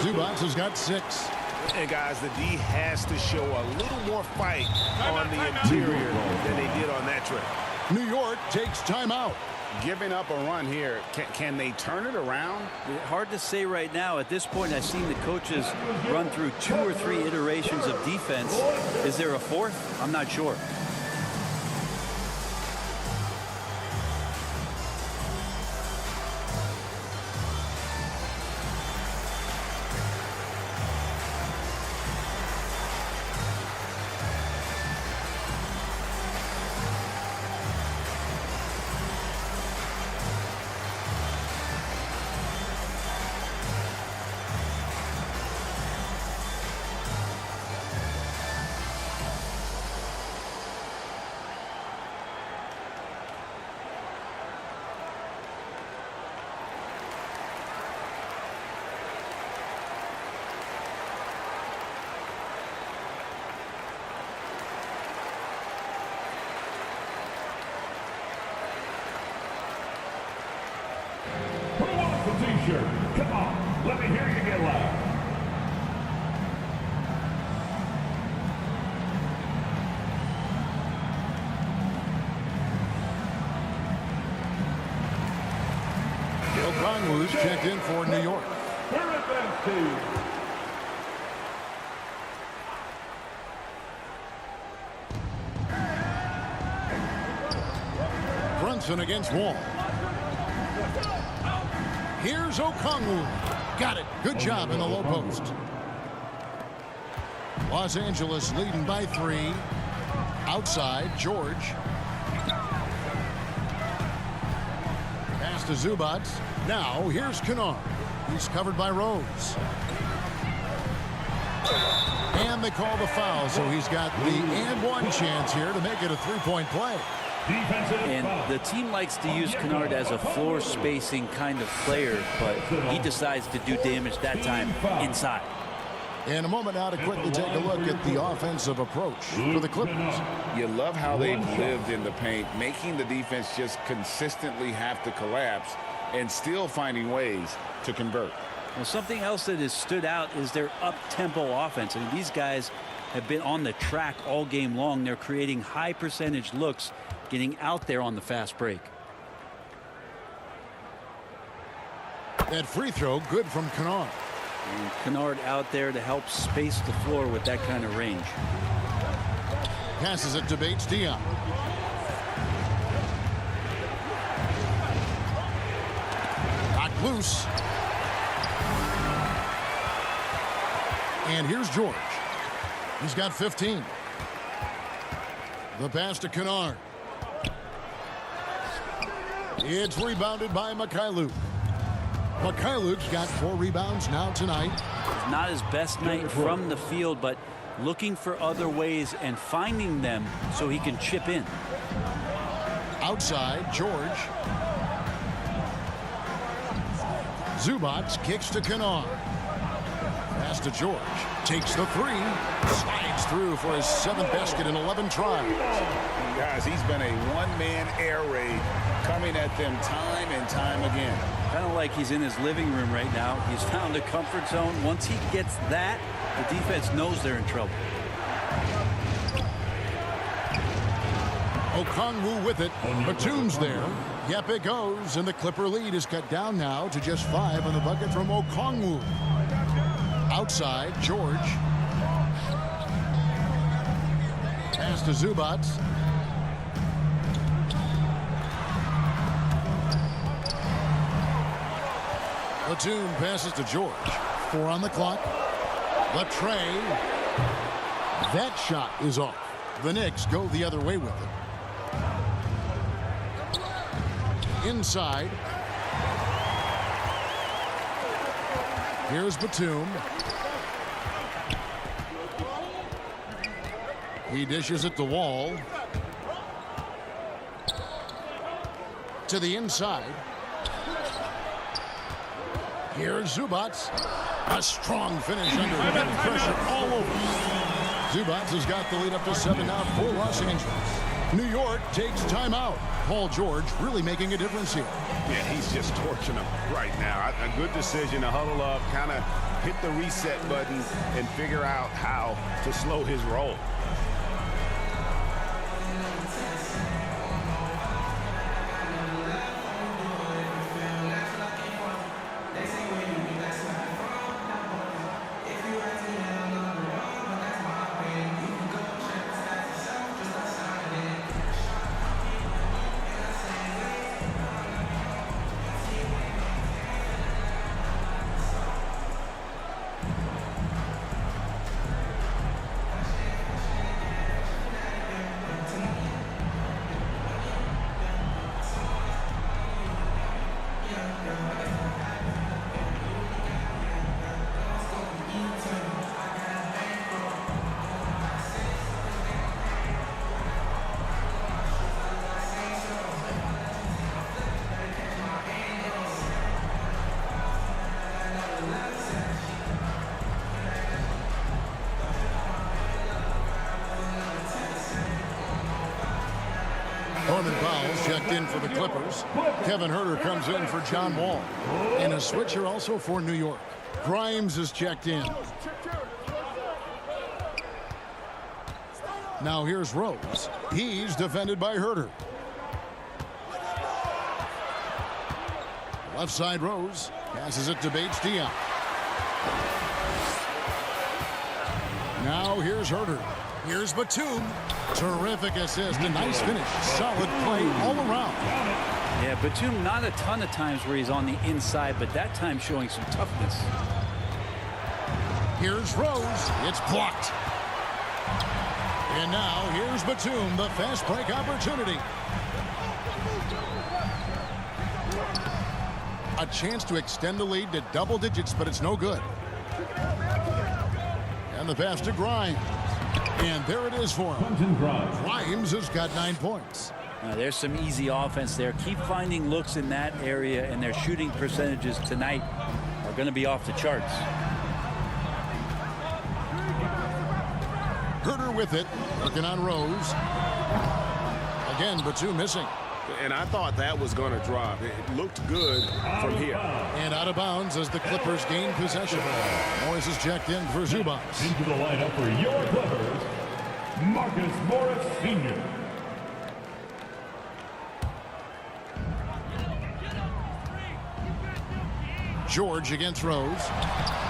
Zubac has got 6. And guys, the D has to show a little more fight on the interior than they did on that trip. New York takes timeout. Giving up a run here. Can they turn it around? Hard to say right now. At this point, I've seen the coaches run through 2 or 3 iterations of defense. Is there a 4th? I'm not sure. T-shirt. Come on, let me hear you get loud. Okongwu's checked in for New York. Johnson against Wall. Here's Okongwu. Got it. Good job in the low post. Los Angeles leading by 3. Outside, George. Pass to Zubac. Now, here's Kennard. He's covered by Rose. And they call the foul, so he's got the and-one chance here to make it a three-point play. And the team likes to use Kennard as a floor spacing kind of player, but he decides to do damage that time inside. In a moment now to quickly take a look at the offensive approach for the Clippers. You love how they've lived in the paint, making the defense just consistently have to collapse and still finding ways to convert. Well, something else that has stood out is their up-tempo offense. I mean, these guys have been on the track all game long. They're creating high percentage looks, getting out there on the fast break. That free throw good from Kennard. And Kennard out there to help space the floor with that kind of range. Passes it to Bates-Diop. Knocked loose. And here's George. He's got 15. The pass to Kennard. It's rebounded by Mikhailuk. Mikhailuk's got 4 rebounds now tonight. Not his best night from the field, but looking for other ways and finding them so he can chip in. Outside, George. Zubac kicks to Kennard. Pass to George. Takes the 3. Slides through for his 7th basket in 11 tries. And guys, he's been a one-man air raid coming at them time and time again. Kind of like he's in his living room right now. He's found a comfort zone. Once he gets that, the defense knows they're in trouble. Okongwu with it. Batum's there. Yep, it goes. And the Clipper lead is cut down now to just 5 on the bucket from Okongwu. Outside, George. Pass to Zubac. Batum passes to George. 4 on the clock. The tray. That shot is off. The Knicks go the other way with it. Inside. Here's Batum. He dishes it to Wall. To the inside. Here's Zubac. A strong finish under heavy pressure all over. Zubac has got the lead up to 7 now for Los Angeles. New York takes timeout. Paul George really making a difference here. Yeah, he's just torching them right now. A good decision to huddle up, kind of hit the reset button and figure out how to slow his roll. Norman Powell's checked in for the Clippers. Kevin Huerter comes in for John Wall. And a switcher also for New York. Grimes is checked in. Now here's Rose. He's defended by Huerter. Left side Rose. Passes it to Bates-Diop. Now here's Huerter. Here's Batum. Terrific assist. A nice finish. Solid play all around. Yeah, Batum not a ton of times where he's on the inside, but that time showing some toughness. Here's Rose. It's blocked. And now here's Batum, the fast break opportunity. A chance to extend the lead to double digits, but it's no good. And the pass to Grimes. And there it is for him. Grimes has got 9 points. There's some easy offense there. Keep finding looks in that area, and their shooting percentages tonight are going to be off the charts. Herter with it, working on Rose. Again, Batum missing. And I thought that was going to drop. It looked good from here. And out of bounds as the Clippers gain possession. Morris is checked in for Zubac. Into the lineup for your Clippers, Marcus Morris Sr. George against Rose.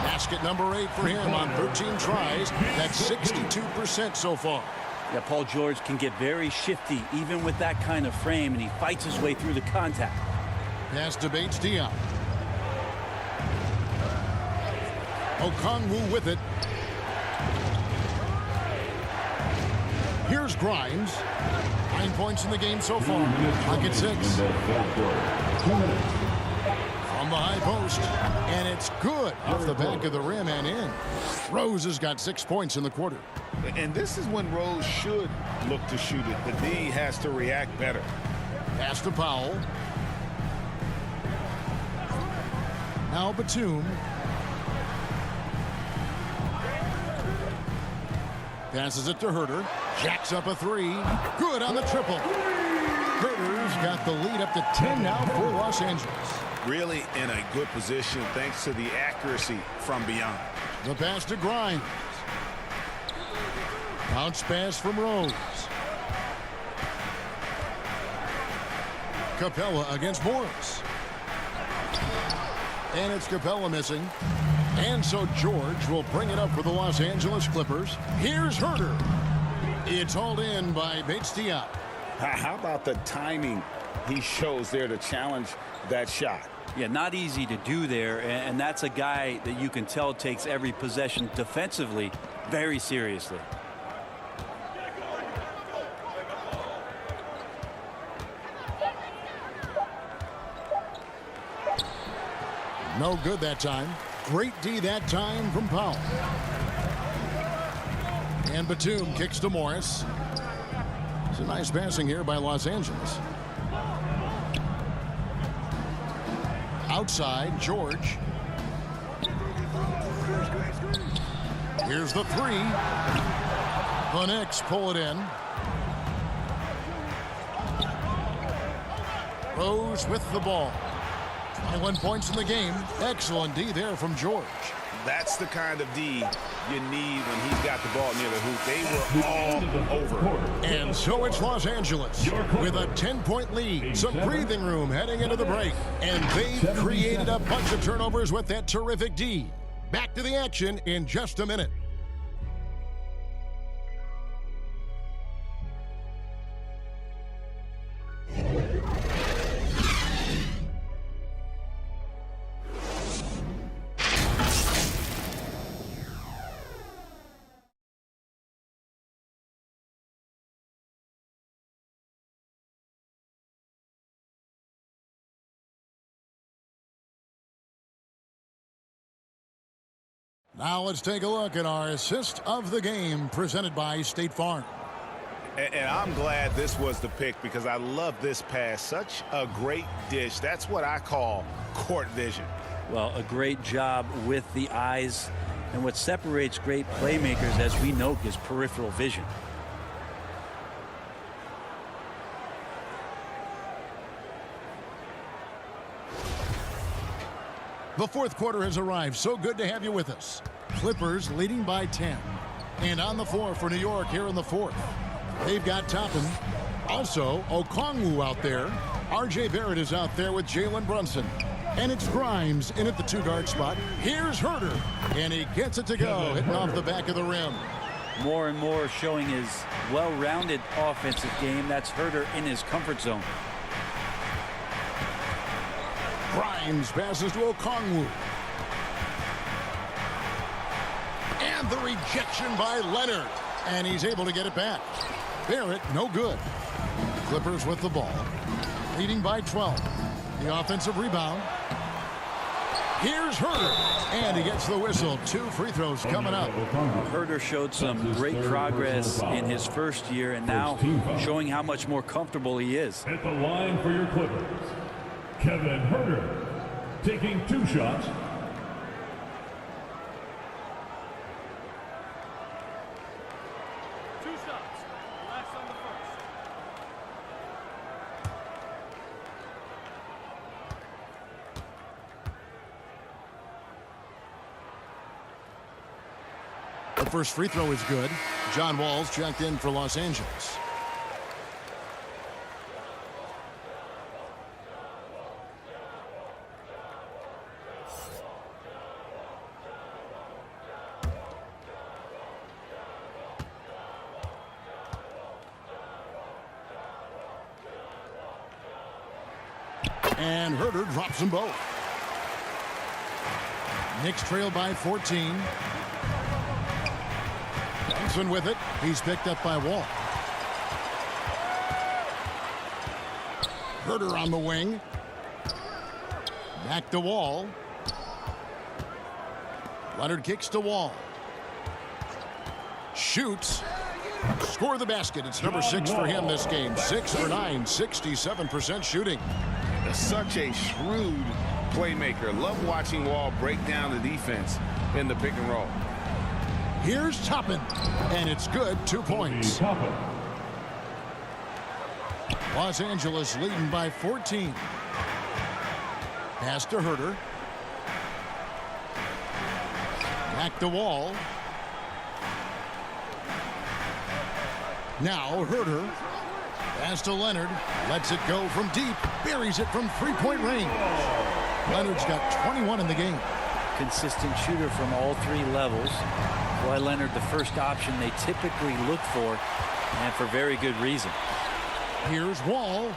Basket number 8 for him on 13 tries. That's 62% so far. Yeah, Paul George can get very shifty even with that kind of frame, and he fights his way through the contact. Pass to Bates-Diop. Okongwu with it. Here's Grimes. 9 points in the game so far. Clock at 6. From the high post. And it's good off the back of the rim and in. Rose has got 6 points in the quarter. And this is when Rose should look to shoot it. The D has to react better. Pass to Powell. Now Batum. Passes it to Herter. Jacks up a 3. Good on the triple. Herter's got the lead up to 10 now for Los Angeles. Really in a good position thanks to the accuracy from beyond. The pass to Grimes. Bounce pass from Rose. Capella against Morris. And it's Capella missing. And so George will bring it up for the Los Angeles Clippers. Here's Herter. It's hauled in by Bates-Diop. How about the timing he shows there to challenge that shot? Yeah, not easy to do there, and that's a guy that you can tell takes every possession defensively very seriously. No good that time. Great D that time from Powell. And Batum kicks to Morris. It's a nice passing here by Los Angeles. Outside, George. Here's the 3. The Knicks pull it in. Rose with the ball. 21 points in the game. Excellent D there from George. That's the kind of D you need when he's got the ball near the hoop. They were all over. And so it's Los Angeles with a 10-point lead. Some breathing room heading into the break. And they've created a bunch of turnovers with that terrific D. Back to the action in just a minute. Now let's take a look at our assist of the game presented by State Farm. And I'm glad this was the pick because I love this pass. Such a great dish. That's what I call court vision. Well, a great job with the eyes. And what separates great playmakers, as we know, is peripheral vision. The fourth quarter has arrived. So good to have you with us. Clippers leading by 10. And on the floor for New York here in the fourth. They've got Toppin. Also, Okongwu out there. R.J. Barrett is out there with Jalen Brunson. And it's Grimes in at the 2-guard spot. Here's Herter. And he gets it to go, hitting off the back of the rim. more and more showing his well-rounded offensive game. That's Herder in his comfort zone. Grimes passes to Okongwu. And the rejection by Leonard. And he's able to get it back. Barrett, no good. Clippers with the ball. Leading by 12. The offensive rebound. Here's Herder. And he gets the whistle. 2 free throws coming up. Herder showed some great progress in his first year and now showing how much more comfortable he is. At the line for your Clippers, Kevin Herder taking 2 shots. Two shots. Last on the first. The first free throw is good. John Wall's checked in for Los Angeles. And Herder drops them both. Knicks trail by 14. Thompson with it. He's picked up by Wall. Herder on the wing. Back to Wall. Leonard kicks to Wall. Shoots. Score the basket. It's number 6 for him this game. 6 for 9. 67% shooting. Such a shrewd playmaker. Love watching Wall break down the defense in the pick and roll. Here's Toppin, and it's good. 2 points. Los Angeles leading by 14. Pass to Herder. Back to Wall. Now Herder. Pass to Leonard. Lets it go from deep. Buries it from 3-point range. Leonard's got 21 in the game. Consistent shooter from all 3 levels. Why Leonard the first option they typically look for, and for very good reason. Here's Wall.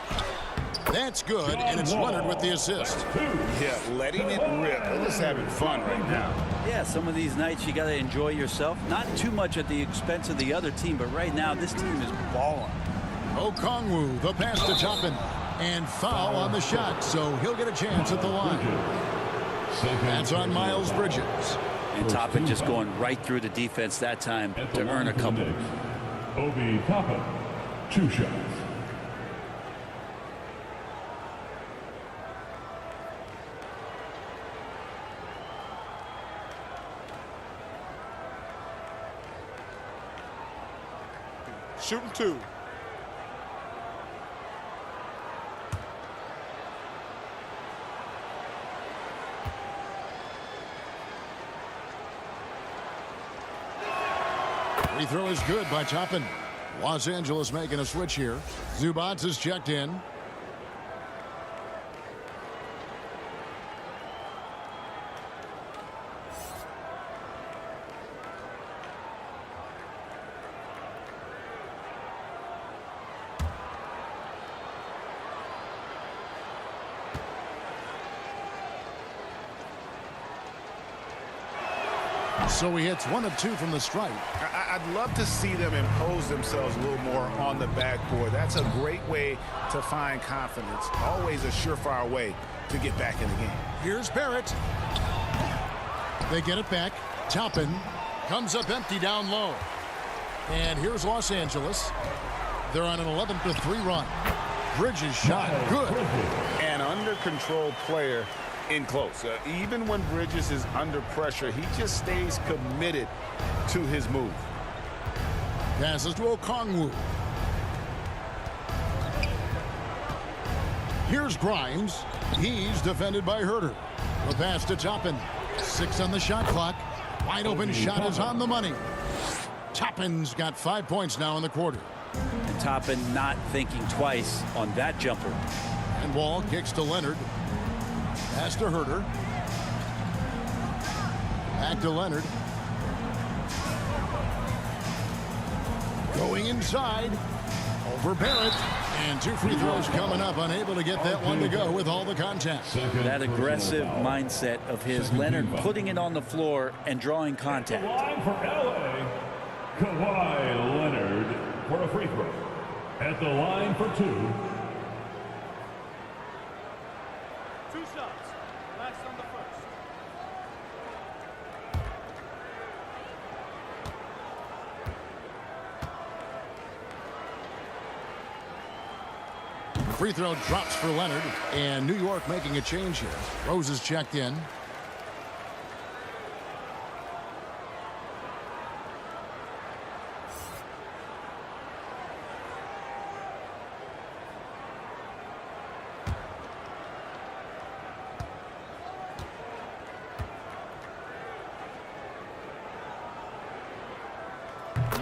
That's good, and it's Leonard with the assist. Yeah, letting it rip. They're just having fun right now. Yeah, some of these nights you got to enjoy yourself. Not too much at the expense of the other team, but right now this team is balling. Okongwu, the pass to Toppin, and foul on the shot, so he'll get a chance at the line. That's on Miles Bridges. And Toppin just going right through the defense that time to earn a couple. Obi Toppin, 2 shots. Shooting 2. Free throw is good by Toppin. Los Angeles making a switch here. Zubats is checked in. So he hits 1 of 2 from the stripe. I'd love to see them impose themselves a little more on the backboard. That's a great way to find confidence. Always a surefire way to get back in the game. Here's Barrett. They get it back. Toppin comes up empty down low. And here's Los Angeles. They're on an 11-3 run. Bridges shot good. An under control player in close. Even when Bridges is under pressure, he just stays committed to his move. Passes to Okongwu. Here's Grimes. He's defended by Herder. The pass to Toppin. 6 on the shot clock. Wide open shot is on the money. Toppin's got 5 points now in the quarter. And Toppin not thinking twice on that jumper. And Wall kicks to Leonard. Pass to Herder. Back to Leonard. Going inside. Over Barrett. And 2 free throws coming up. Unable to get that one to go with all the contact. That aggressive mindset of his. Leonard putting it on the floor and drawing contact. Line for LA, Kawhi Leonard for a free throw. At the line for 2. 2 shots. Last on the first. Free throw drops for Leonard, and New York making a change here. Rose is checked in.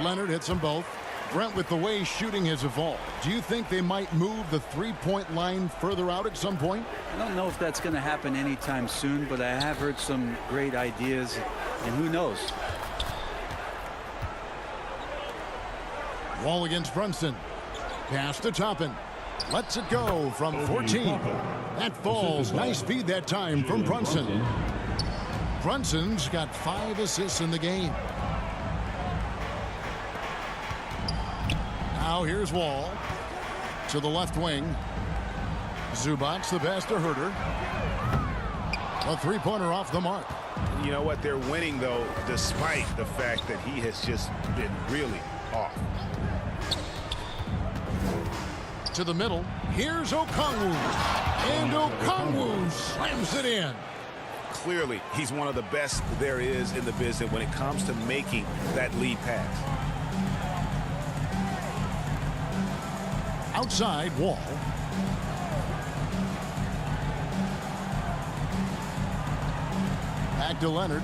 Leonard hits them both. Brent, with the way shooting has evolved, do you think they might move the three-point line further out at some point? I don't know if that's going to happen anytime soon, but I have heard some great ideas, and who knows? Wall against Brunson. Pass to Toppin. Lets it go from 14. That falls. Nice feed that time from Brunson. Brunson's got 5 assists in the game. Now here's Wall to the left wing. Zubac, the pass to Herter. A three-pointer off the mark. You know what? They're winning, though, despite the fact that he has just been really off. To the middle. Here's Okongwu. And Okongwu slams it in. Clearly, he's one of the best there is in the business when it comes to making that lead pass. Outside, Wall. Back to Leonard.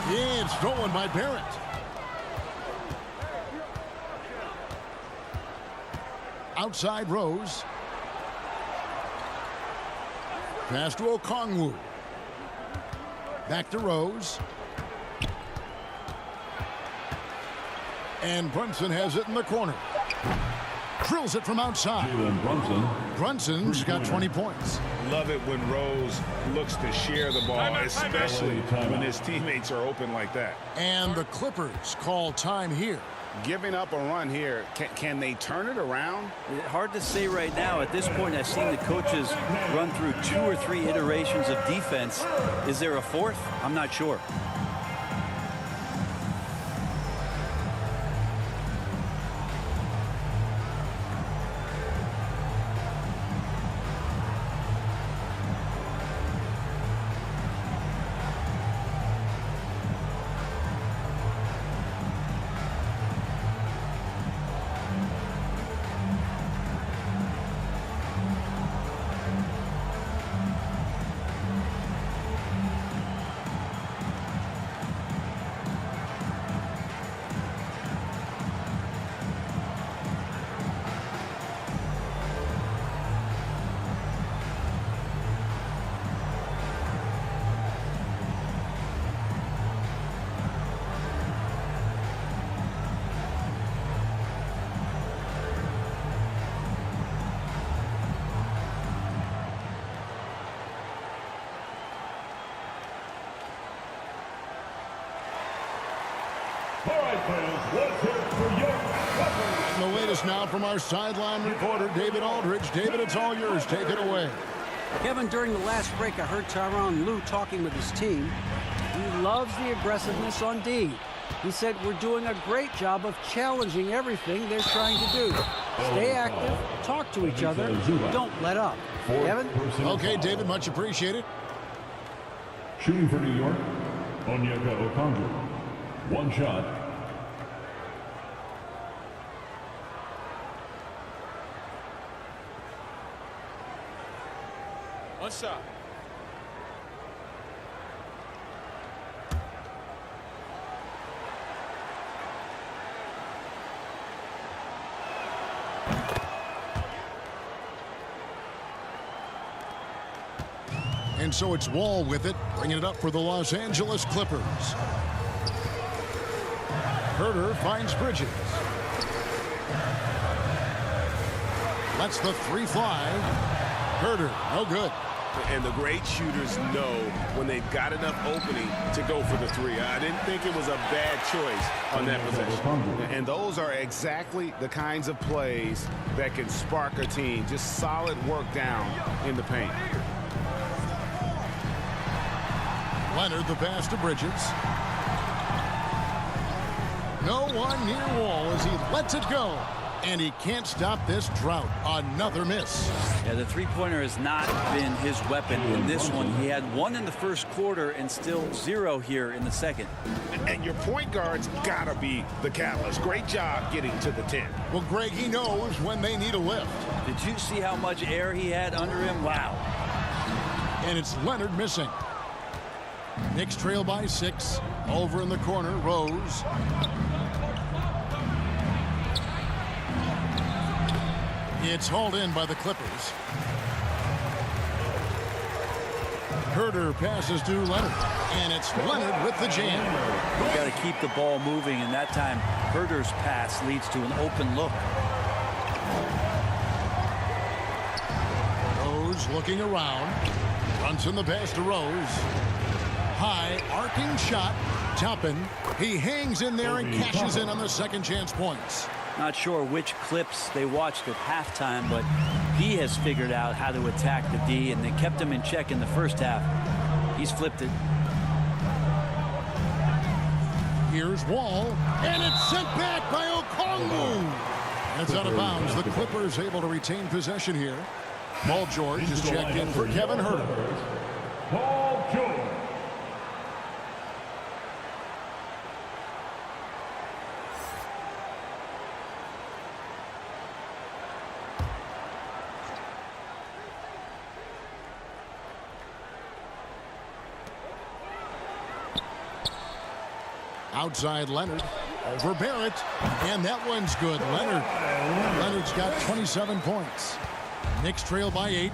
Yeah, it's stolen by Barrett. Outside, Rose. Pass to Okongwu. Back to Rose. And Brunson has it in the corner. Drills it from outside. Brunson's got 20 points. Love it when Rose looks to share the ball, especially when his teammates are open like that. And the Clippers call time here. Giving up a run here. Can they turn it around? Hard to say right now. At this point, I've seen the coaches run through 2 or 3 iterations of defense. Is there a 4th? I'm not sure. And the latest now from our sideline reporter, David Aldridge. David, it's all yours. Take it away. Kevin, during the last break, I heard Tyronn Lue talking with his team. He loves the aggressiveness on D. He said, we're doing a great job of challenging everything they're trying to do. Stay active, talk to each other, don't let up. Kevin? Okay, David, much appreciated. Shooting for New York, Onyeka Okongwu. 1 shot. One shot. And so it's Wall with it, bringing it up for the Los Angeles Clippers. Herter finds Bridges. Lets the three fly. Herter, no good. And the great shooters know when they've got enough opening to go for the three. I didn't think it was a bad choice on that possession. And those are exactly the kinds of plays that can spark a team. Just solid work down in the paint. Leonard the pass to Bridges. No one near Wall as he lets it go. And he can't stop this drought. Another miss. Yeah, the three-pointer has not been his weapon in this one. He had one in the first quarter and still 0 here in the second. And your point guard's got to be the catalyst. Great job getting to the 10. Well, Greg, he knows when they need a lift. Did you see how much air he had under him? Wow. And it's Leonard missing. Knicks trail by 6. Over in the corner, Rose. It's hauled in by the Clippers. Herter passes to Leonard. And it's Leonard with the jam. You got to keep the ball moving, and that time Herter's pass leads to an open look. Rose looking around. Brunson the pass to Rose. High arcing shot. Toppin. He hangs in there and cashes in on the second chance points. Not sure which clips they watched at halftime, but he has figured out how to attack the D, and they kept him in check in the first half. He's flipped it. Here's Wall, and it's sent back by Okongwu. It's out of bounds. The Clippers able to retain possession here. Paul George is checked in for Kevin Herter. Paul George. Outside Leonard. Over Barrett. And that one's good. Leonard's got 27 points. Knicks trail by 8.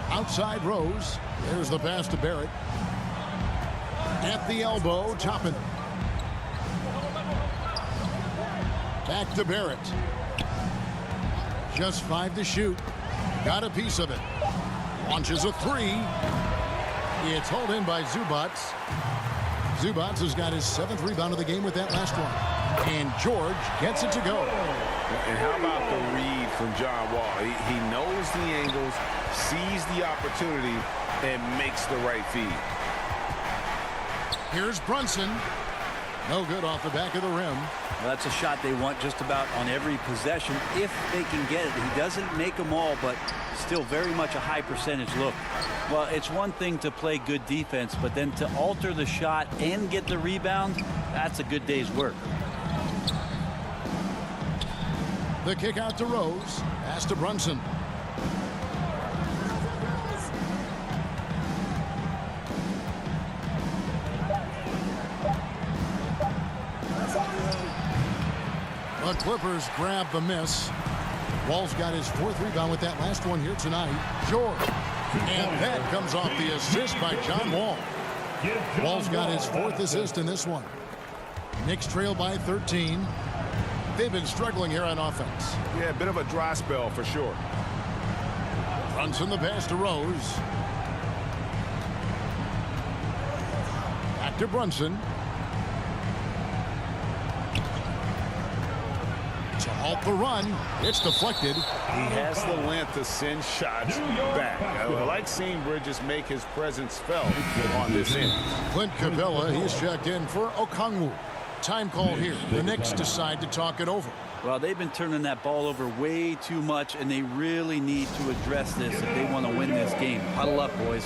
Outside Rose. There's the pass to Barrett. At the elbow, Toppin. Back to Barrett. Just 5 to shoot. Got a piece of it. Launches a 3. It's hauled in by Zubats. Zubats has got his 7th rebound of the game with that last one. And George gets it to go. And how about the read from John Wall? He knows the angles, sees the opportunity, and makes the right feed. Here's Brunson. No good off the back of the rim. Well, that's a shot they want just about on every possession if they can get it. He doesn't make them all, but still very much a high percentage look. Well, it's one thing to play good defense, but then to alter the shot and get the rebound, that's a good day's work. The kick out to Rose. Pass to Brunson. The Clippers grab the miss. Wall's got his 4th rebound with that last one here tonight. George. And that comes off the assist by John Wall. Wall's got his 4th assist in this one. Knicks trail by 13. They've been struggling here on offense. Yeah, a bit of a dry spell for sure. Brunson the pass to Rose. Back to Brunson. To halt the run. It's deflected. He has the length to send shots back. I like seeing Bridges make his presence felt on this end. Clint Capella, he's checked in for Okongwu. Time call here. The Knicks decide to talk it over. Well, they've been turning that ball over way too much, and they really need to address this if they want to win this game. Huddle up, boys.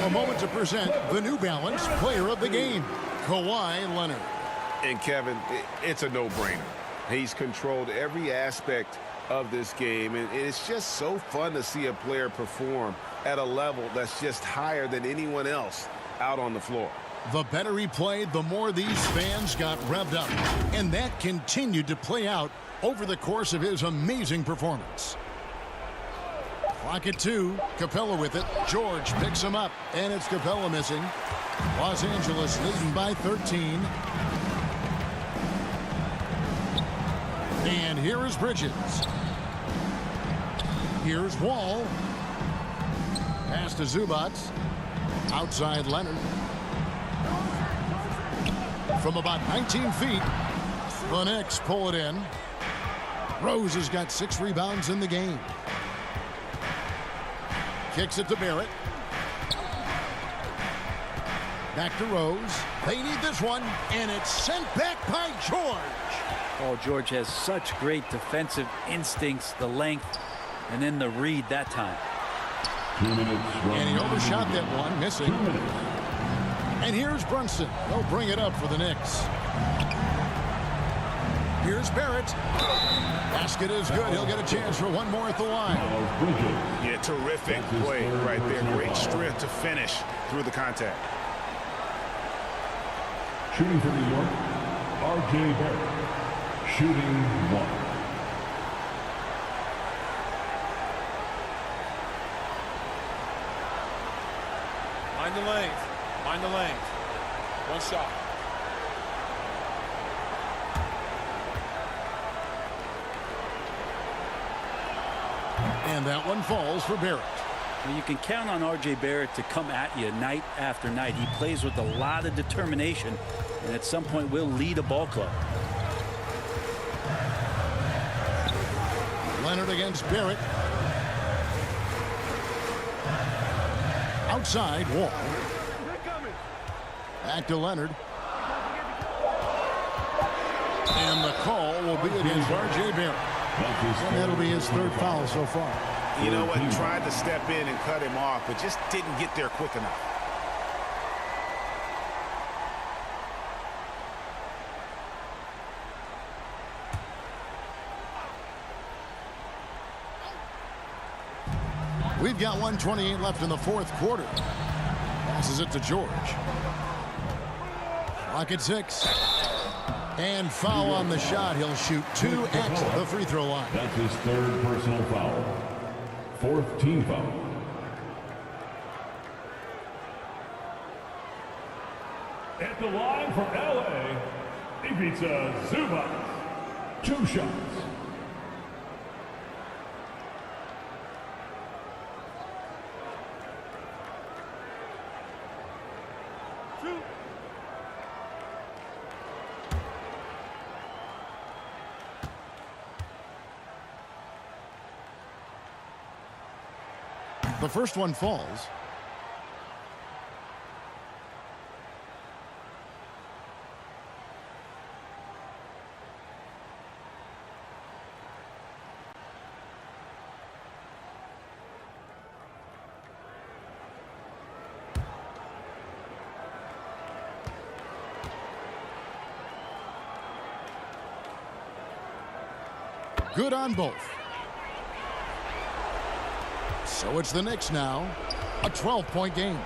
A moment to present the New Balance Player of the Game, Kawhi Leonard. And Kevin, it's a no-brainer. He's controlled every aspect of this game, and it's just so fun to see a player perform at a level that's just higher than anyone else out on the floor. The better he played, the more these fans got revved up, and that continued to play out over the course of his amazing performance. Clock at 2. Capella with it. George picks him up, and it's Capella missing. Los Angeles leading by 13. And here is Bridges. Here's Wall. Pass to Zubac. Outside Leonard. From about 19 feet, the Knicks pull it in. Rose has got 6 rebounds in the game. Kicks it to Barrett. Back to Rose. They need this one, and it's sent back by George. Oh, George has such great defensive instincts, the length, and then the read that time. 2 minutes. And he overshot that one, missing. And here's Brunson. They'll bring it up for the Knicks. Here's Barrett. Basket is good. He'll get a chance for one more at the line. Yeah, terrific play right there. Great strength to finish through the contact. Shooting for New York, R.J. Barrett. Shooting 1. Mind the lanes. Mind the lanes. One shot. And that one falls for Barrett. Well, you can count on R.J. Barrett to come at you night after night. He plays with a lot of determination, and at some point will lead a ball club. Leonard against Barrett. Outside, Wall. Back to Leonard. And the call will be against R.J. Barrett. And that'll be his 3rd foul so far. You know what? Tried to step in and cut him off, but just didn't get there quick enough. We've got 1:28 left in the 4th quarter. Passes it to George. Clock at 6. And foul on the shot. He'll shoot 2 at the free throw line. That's his 3rd personal foul. 4th team foul. At the line for L.A., Ivica Zubac. 2 shots. The first one falls. Good on both. So it's the Knicks now, a 12-point game.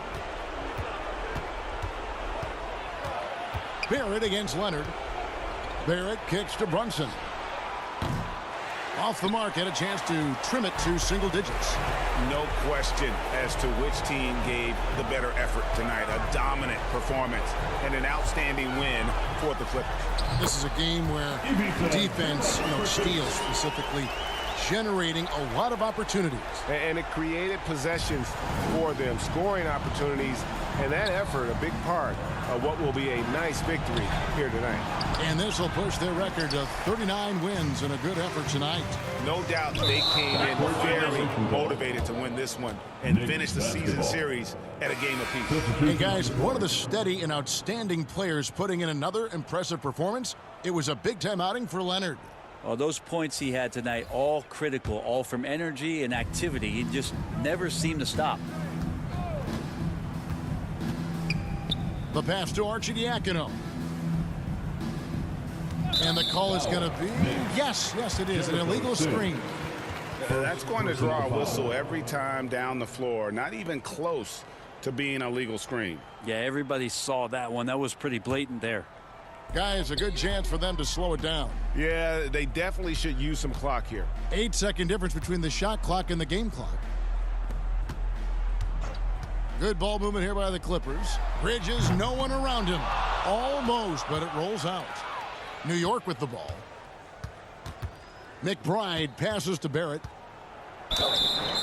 Barrett against Leonard. Barrett kicks to Brunson. Off the mark, had a chance to trim it to single digits. No question as to which team gave the better effort tonight. A dominant performance and an outstanding win for the Clippers. This is a game where defense, steals specifically, generating a lot of opportunities. And it created possessions for them, scoring opportunities, and that effort a big part of what will be a nice victory here tonight. And this will push their record to 39 wins and a good effort tonight. No doubt they came in very motivated to win this one and finish the season series at a game apiece. Hey guys, one of the steady and outstanding players putting in another impressive performance. It was a big-time outing for Leonard. Oh, those points he had tonight, all critical, all from energy and activity. He just never seemed to stop. The pass to Arcidiacono. And the call is going to be, yes, it is, an illegal screen. That's going to draw a whistle every time down the floor. Not even close to being a legal screen. Yeah, everybody saw that one. That was pretty blatant there. Guys, a good chance for them to slow it down. Yeah, they definitely should use some clock here. 8-second difference between the shot clock and the game clock. Good ball movement here by the Clippers. Bridges, no one around him. Almost, but it rolls out. New York with the ball. McBride passes to Barrett.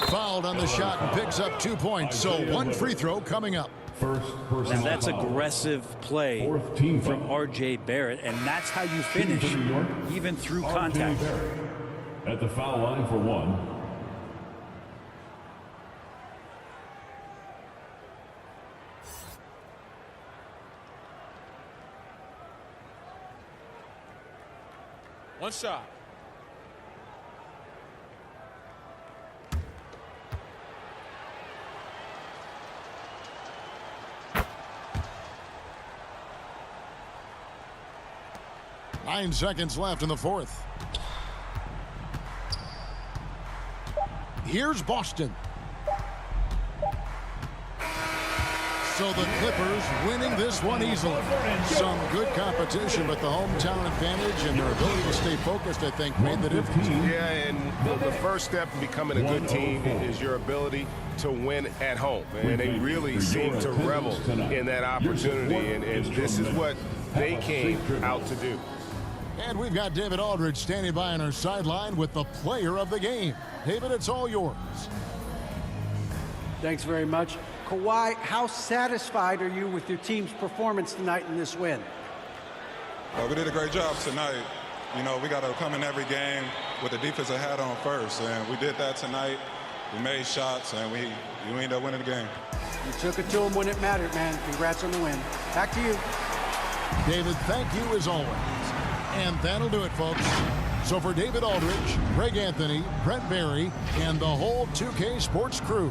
Fouled on the shot and picks up 2 points. So one free throw coming up. And that's aggressive play from R.J. Barrett, and that's how you finish, even through contact. At the foul line for one. One shot. Nine seconds left in the fourth. Here's Boston. So the Clippers winning this one easily. Some good competition, but the hometown advantage and their ability to stay focused, I think, made the difference. Yeah, and the first step in becoming a good team is your ability to win at home. And they really seem to revel in that opportunity, and this is what they came out to do. And we've got David Aldridge standing by on our sideline with the player of the game. David, it's all yours. Thanks very much. Kawhi, how satisfied are you with your team's performance tonight in this win? Well, we did a great job tonight. You know, we got to come in every game with the defensive hat on first, and we did that tonight. We made shots, and we ended up winning the game. You took it to them when it mattered, man. Congrats on the win. Back to you. David, thank you as always. And that'll do it, folks. So for David Aldridge, Greg Anthony, Brent Barry, and the whole 2K Sports crew,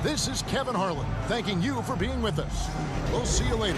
this is Kevin Harlan thanking you for being with us. We'll see you later.